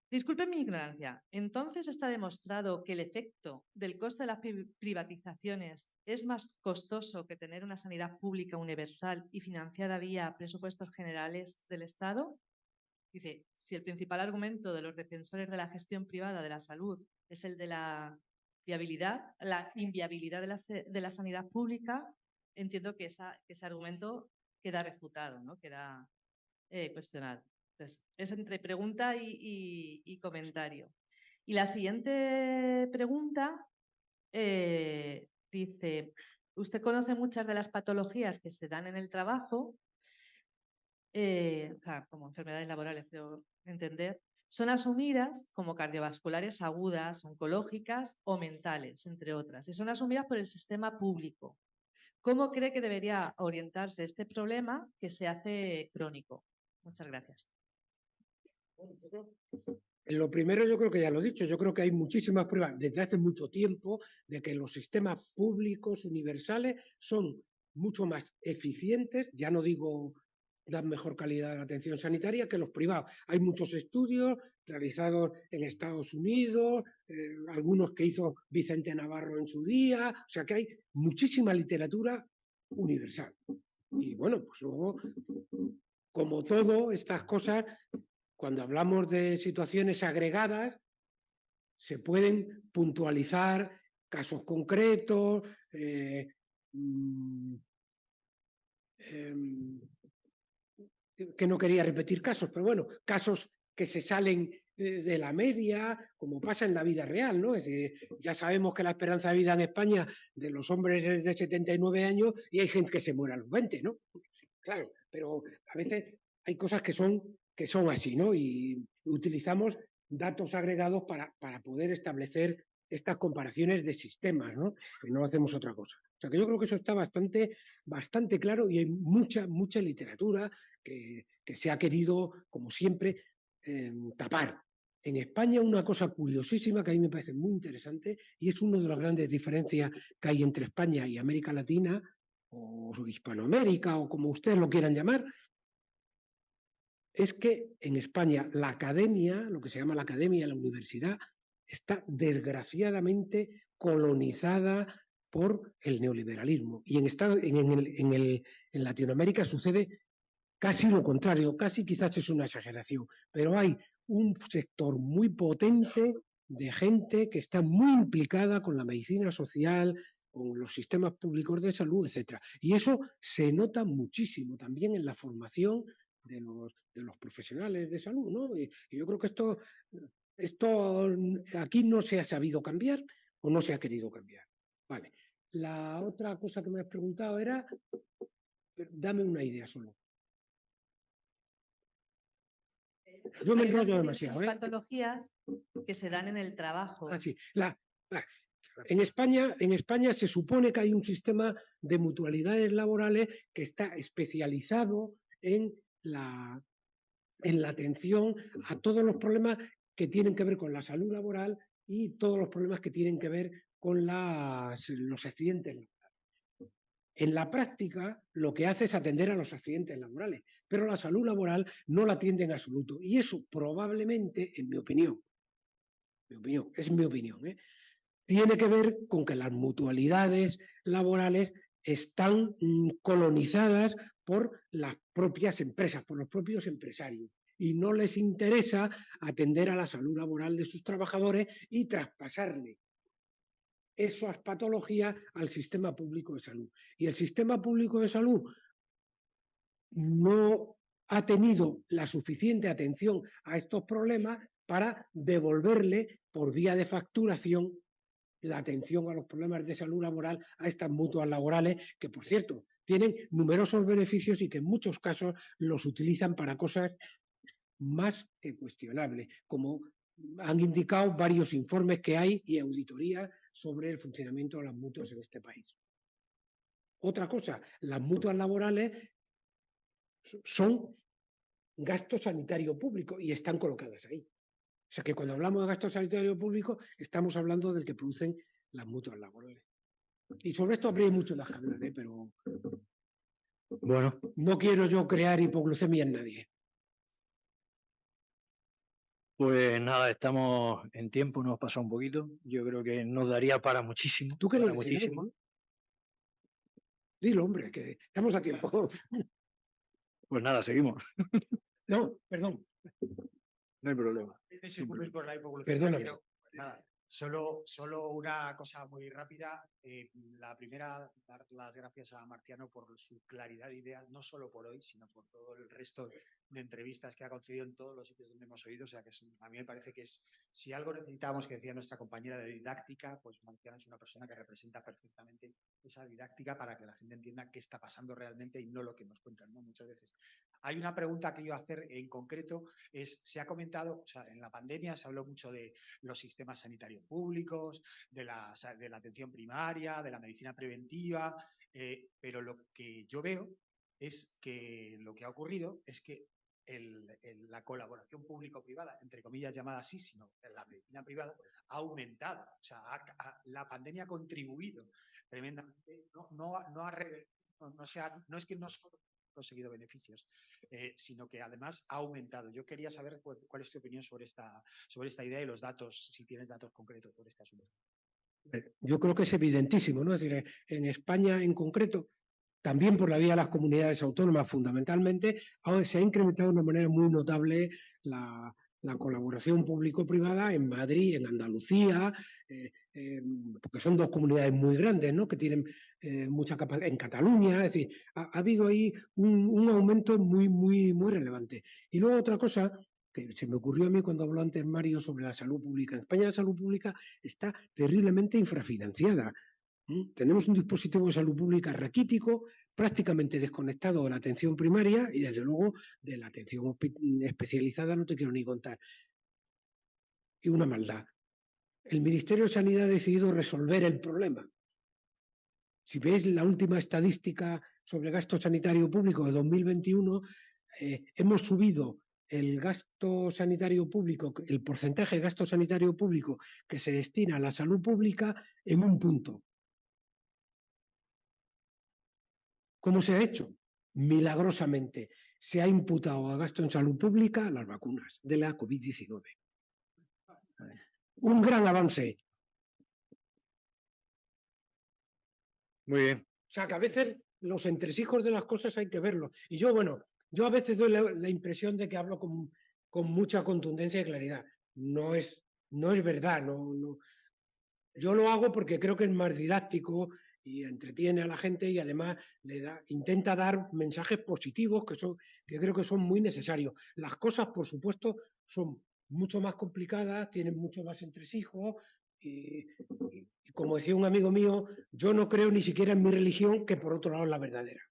Disculpen mi ignorancia. Entonces está demostrado que el efecto del coste de las privatizaciones es más costoso que tener una sanidad pública universal y financiada vía presupuestos generales del Estado. Dice, si el principal argumento de los defensores de la gestión privada de la salud es el de la inviabilidad de la sanidad pública, entiendo que ese argumento queda refutado, ¿no? Queda cuestionado. Entonces, es entre pregunta y comentario. Y la siguiente pregunta dice, usted conoce muchas de las patologías que se dan en el trabajo, como enfermedades laborales, creo entender, son asumidas como cardiovasculares agudas, oncológicas o mentales, entre otras, y son asumidas por el sistema público. ¿Cómo cree que debería orientarse este problema que se hace crónico? Muchas gracias. Lo primero, yo creo que ya lo he dicho, yo creo que hay muchísimas pruebas desde hace mucho tiempo de que los sistemas públicos universales son mucho más eficientes, ya no digo dan mejor calidad de atención sanitaria que los privados. Hay muchos estudios realizados en Estados Unidos, algunos que hizo Vicente Navarro en su día, o sea que hay muchísima literatura universal. Y bueno, pues luego, como todo, estas cosas, cuando hablamos de situaciones agregadas, se pueden puntualizar casos concretos, que no quería repetir casos, pero bueno, casos que se salen de la media, como pasa en la vida real, ¿no? Es decir, ya sabemos que la esperanza de vida en España de los hombres es de 79 años y hay gente que se muere a los 20, ¿no? Claro, pero a veces hay cosas que son así, ¿no? Y utilizamos datos agregados para poder establecer estas comparaciones de sistemas, ¿no? Que no hacemos otra cosa. O sea que yo creo que eso está bastante claro y hay mucha literatura que se ha querido, como siempre, tapar. En España una cosa curiosísima que a mí me parece muy interesante y es una de las grandes diferencias que hay entre España y América Latina o Hispanoamérica o como ustedes lo quieran llamar, es que en España la academia, lo que se llama la academia, la universidad, está desgraciadamente colonizada por el neoliberalismo. Y en Latinoamérica sucede casi lo contrario, casi quizás es una exageración, pero hay un sector muy potente de gente que está muy implicada con la medicina social, con los sistemas públicos de salud, etc. Y eso se nota muchísimo también en la formación de los profesionales de salud, ¿no? Y yo creo que esto aquí no se ha sabido cambiar o no se ha querido cambiar. Vale. La otra cosa que me has preguntado era, dame una idea solo. Yo me enrollo demasiado. Patologías que se dan en el trabajo. Sí. En España se supone que hay un sistema de mutualidades laborales que está especializado en la atención a todos los problemas que tienen que ver con la salud laboral y todos los problemas que tienen que ver con los accidentes laborales. En la práctica, lo que hace es atender a los accidentes laborales, pero la salud laboral no la atiende en absoluto. Y eso probablemente, en mi opinión, es mi opinión, tiene que ver con que las mutualidades laborales están colonizadas por las propias empresas, por los propios empresarios, y no les interesa atender a la salud laboral de sus trabajadores y traspasarle esas patologías al sistema público de salud. Y el sistema público de salud no ha tenido la suficiente atención a estos problemas para devolverle por vía de facturación la atención a los problemas de salud laboral a estas mutuas laborales, que por cierto tienen numerosos beneficios y que en muchos casos los utilizan para cosas más que cuestionables, como han indicado varios informes que hay y auditorías sobre el funcionamiento de las mutuas en este país. Otra cosa, las mutuas laborales son gasto sanitario público y están colocadas ahí. O sea que cuando hablamos de gasto sanitario público estamos hablando del que producen las mutuas laborales. Y sobre esto habría mucho más que hablar, pero Bueno, no quiero yo crear hipoglucemia en nadie. pues nada, estamos en tiempo, nos pasa un poquito. Yo creo que nos daría para muchísimo. ¿Tú quieres para decir muchísimo. algo? Dilo, hombre, que estamos a tiempo. Pues nada, seguimos. No, perdón. No hay problema. Disculpen por la hipoglucemia, Perdóname. pero, nada, solo una cosa muy rápida. La primera, dar las gracias a Marciano por su claridad de ideas, no solo por hoy, sino por todo el resto de entrevistas que ha concedido en todos los sitios donde hemos oído. O sea, que a mí me parece que si algo necesitamos, que decía nuestra compañera de didáctica, pues Marciano es una persona que representa perfectamente esa didáctica para que la gente entienda qué está pasando realmente y no lo que nos cuentan, ¿no? Muchas veces. Hay una pregunta que iba a hacer en concreto, se ha comentado, o sea, en la pandemia se habló mucho de los sistemas sanitarios públicos, de la atención primaria, de la medicina preventiva, pero lo que yo veo es que lo que ha ocurrido es que la colaboración público-privada, entre comillas llamada así, sino la medicina privada, ha aumentado. O sea, la pandemia ha contribuido tremendamente, no es que no solo ha conseguido beneficios, sino que además ha aumentado. Yo quería saber cuál es tu opinión sobre esta idea y los datos, si tienes datos concretos sobre este asunto. Yo creo que es evidentísimo, ¿no? Es decir, en España en concreto, también por la vía de las comunidades autónomas fundamentalmente, se ha incrementado de una manera muy notable la colaboración público-privada en Madrid, en Andalucía, porque son dos comunidades muy grandes, ¿no? Que tienen mucha capacidad, en Cataluña, es decir, ha habido ahí un aumento muy, muy, muy relevante. Y luego otra cosa que se me ocurrió a mí cuando habló antes Mario sobre la salud pública. En España la salud pública está terriblemente infrafinanciada. Tenemos un dispositivo de salud pública raquítico, prácticamente desconectado de la atención primaria y desde luego de la atención especializada no te quiero ni contar. Y una maldad. El Ministerio de Sanidad ha decidido resolver el problema. Si veis la última estadística sobre gasto sanitario público de 2021, hemos subido el gasto sanitario público, el porcentaje de gasto sanitario público que se destina a la salud pública en 1 punto. ¿Cómo se ha hecho? Milagrosamente. Se ha imputado a gasto en salud pública las vacunas de la COVID-19. Un gran avance. Muy bien. O sea, que a veces los entresijos de las cosas hay que verlos. Y yo, bueno, yo a veces doy la impresión de que hablo con mucha contundencia y claridad. No es verdad. No. Yo lo hago porque creo que es más didáctico y entretiene a la gente y además intenta dar mensajes positivos que creo que son muy necesarios. Las cosas, por supuesto, son mucho más complicadas, tienen mucho más entresijos y como decía un amigo mío, yo no creo ni siquiera en mi religión, que por otro lado es la verdadera.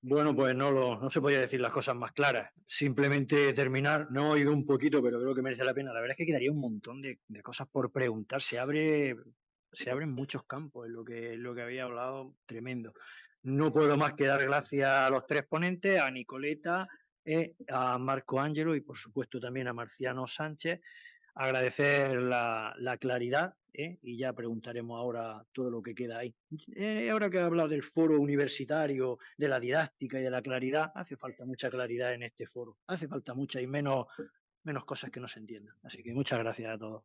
Bueno, pues no se podía decir las cosas más claras. Simplemente terminar, no he oído un poquito, pero creo que merece la pena. La verdad es que quedaría un montón de cosas por preguntar. Se abren muchos campos en lo que había hablado, tremendo. No puedo más que dar gracias a los 3 ponentes, a Nicoleta, a Marco Ángelo y por supuesto también a Marciano Sánchez. Agradecer la claridad y ya preguntaremos ahora todo lo que queda ahí. Ahora que he hablado del foro universitario, de la didáctica y de la claridad, hace falta mucha claridad en este foro, hace falta mucha y menos cosas que no se entiendan. Así que muchas gracias a todos.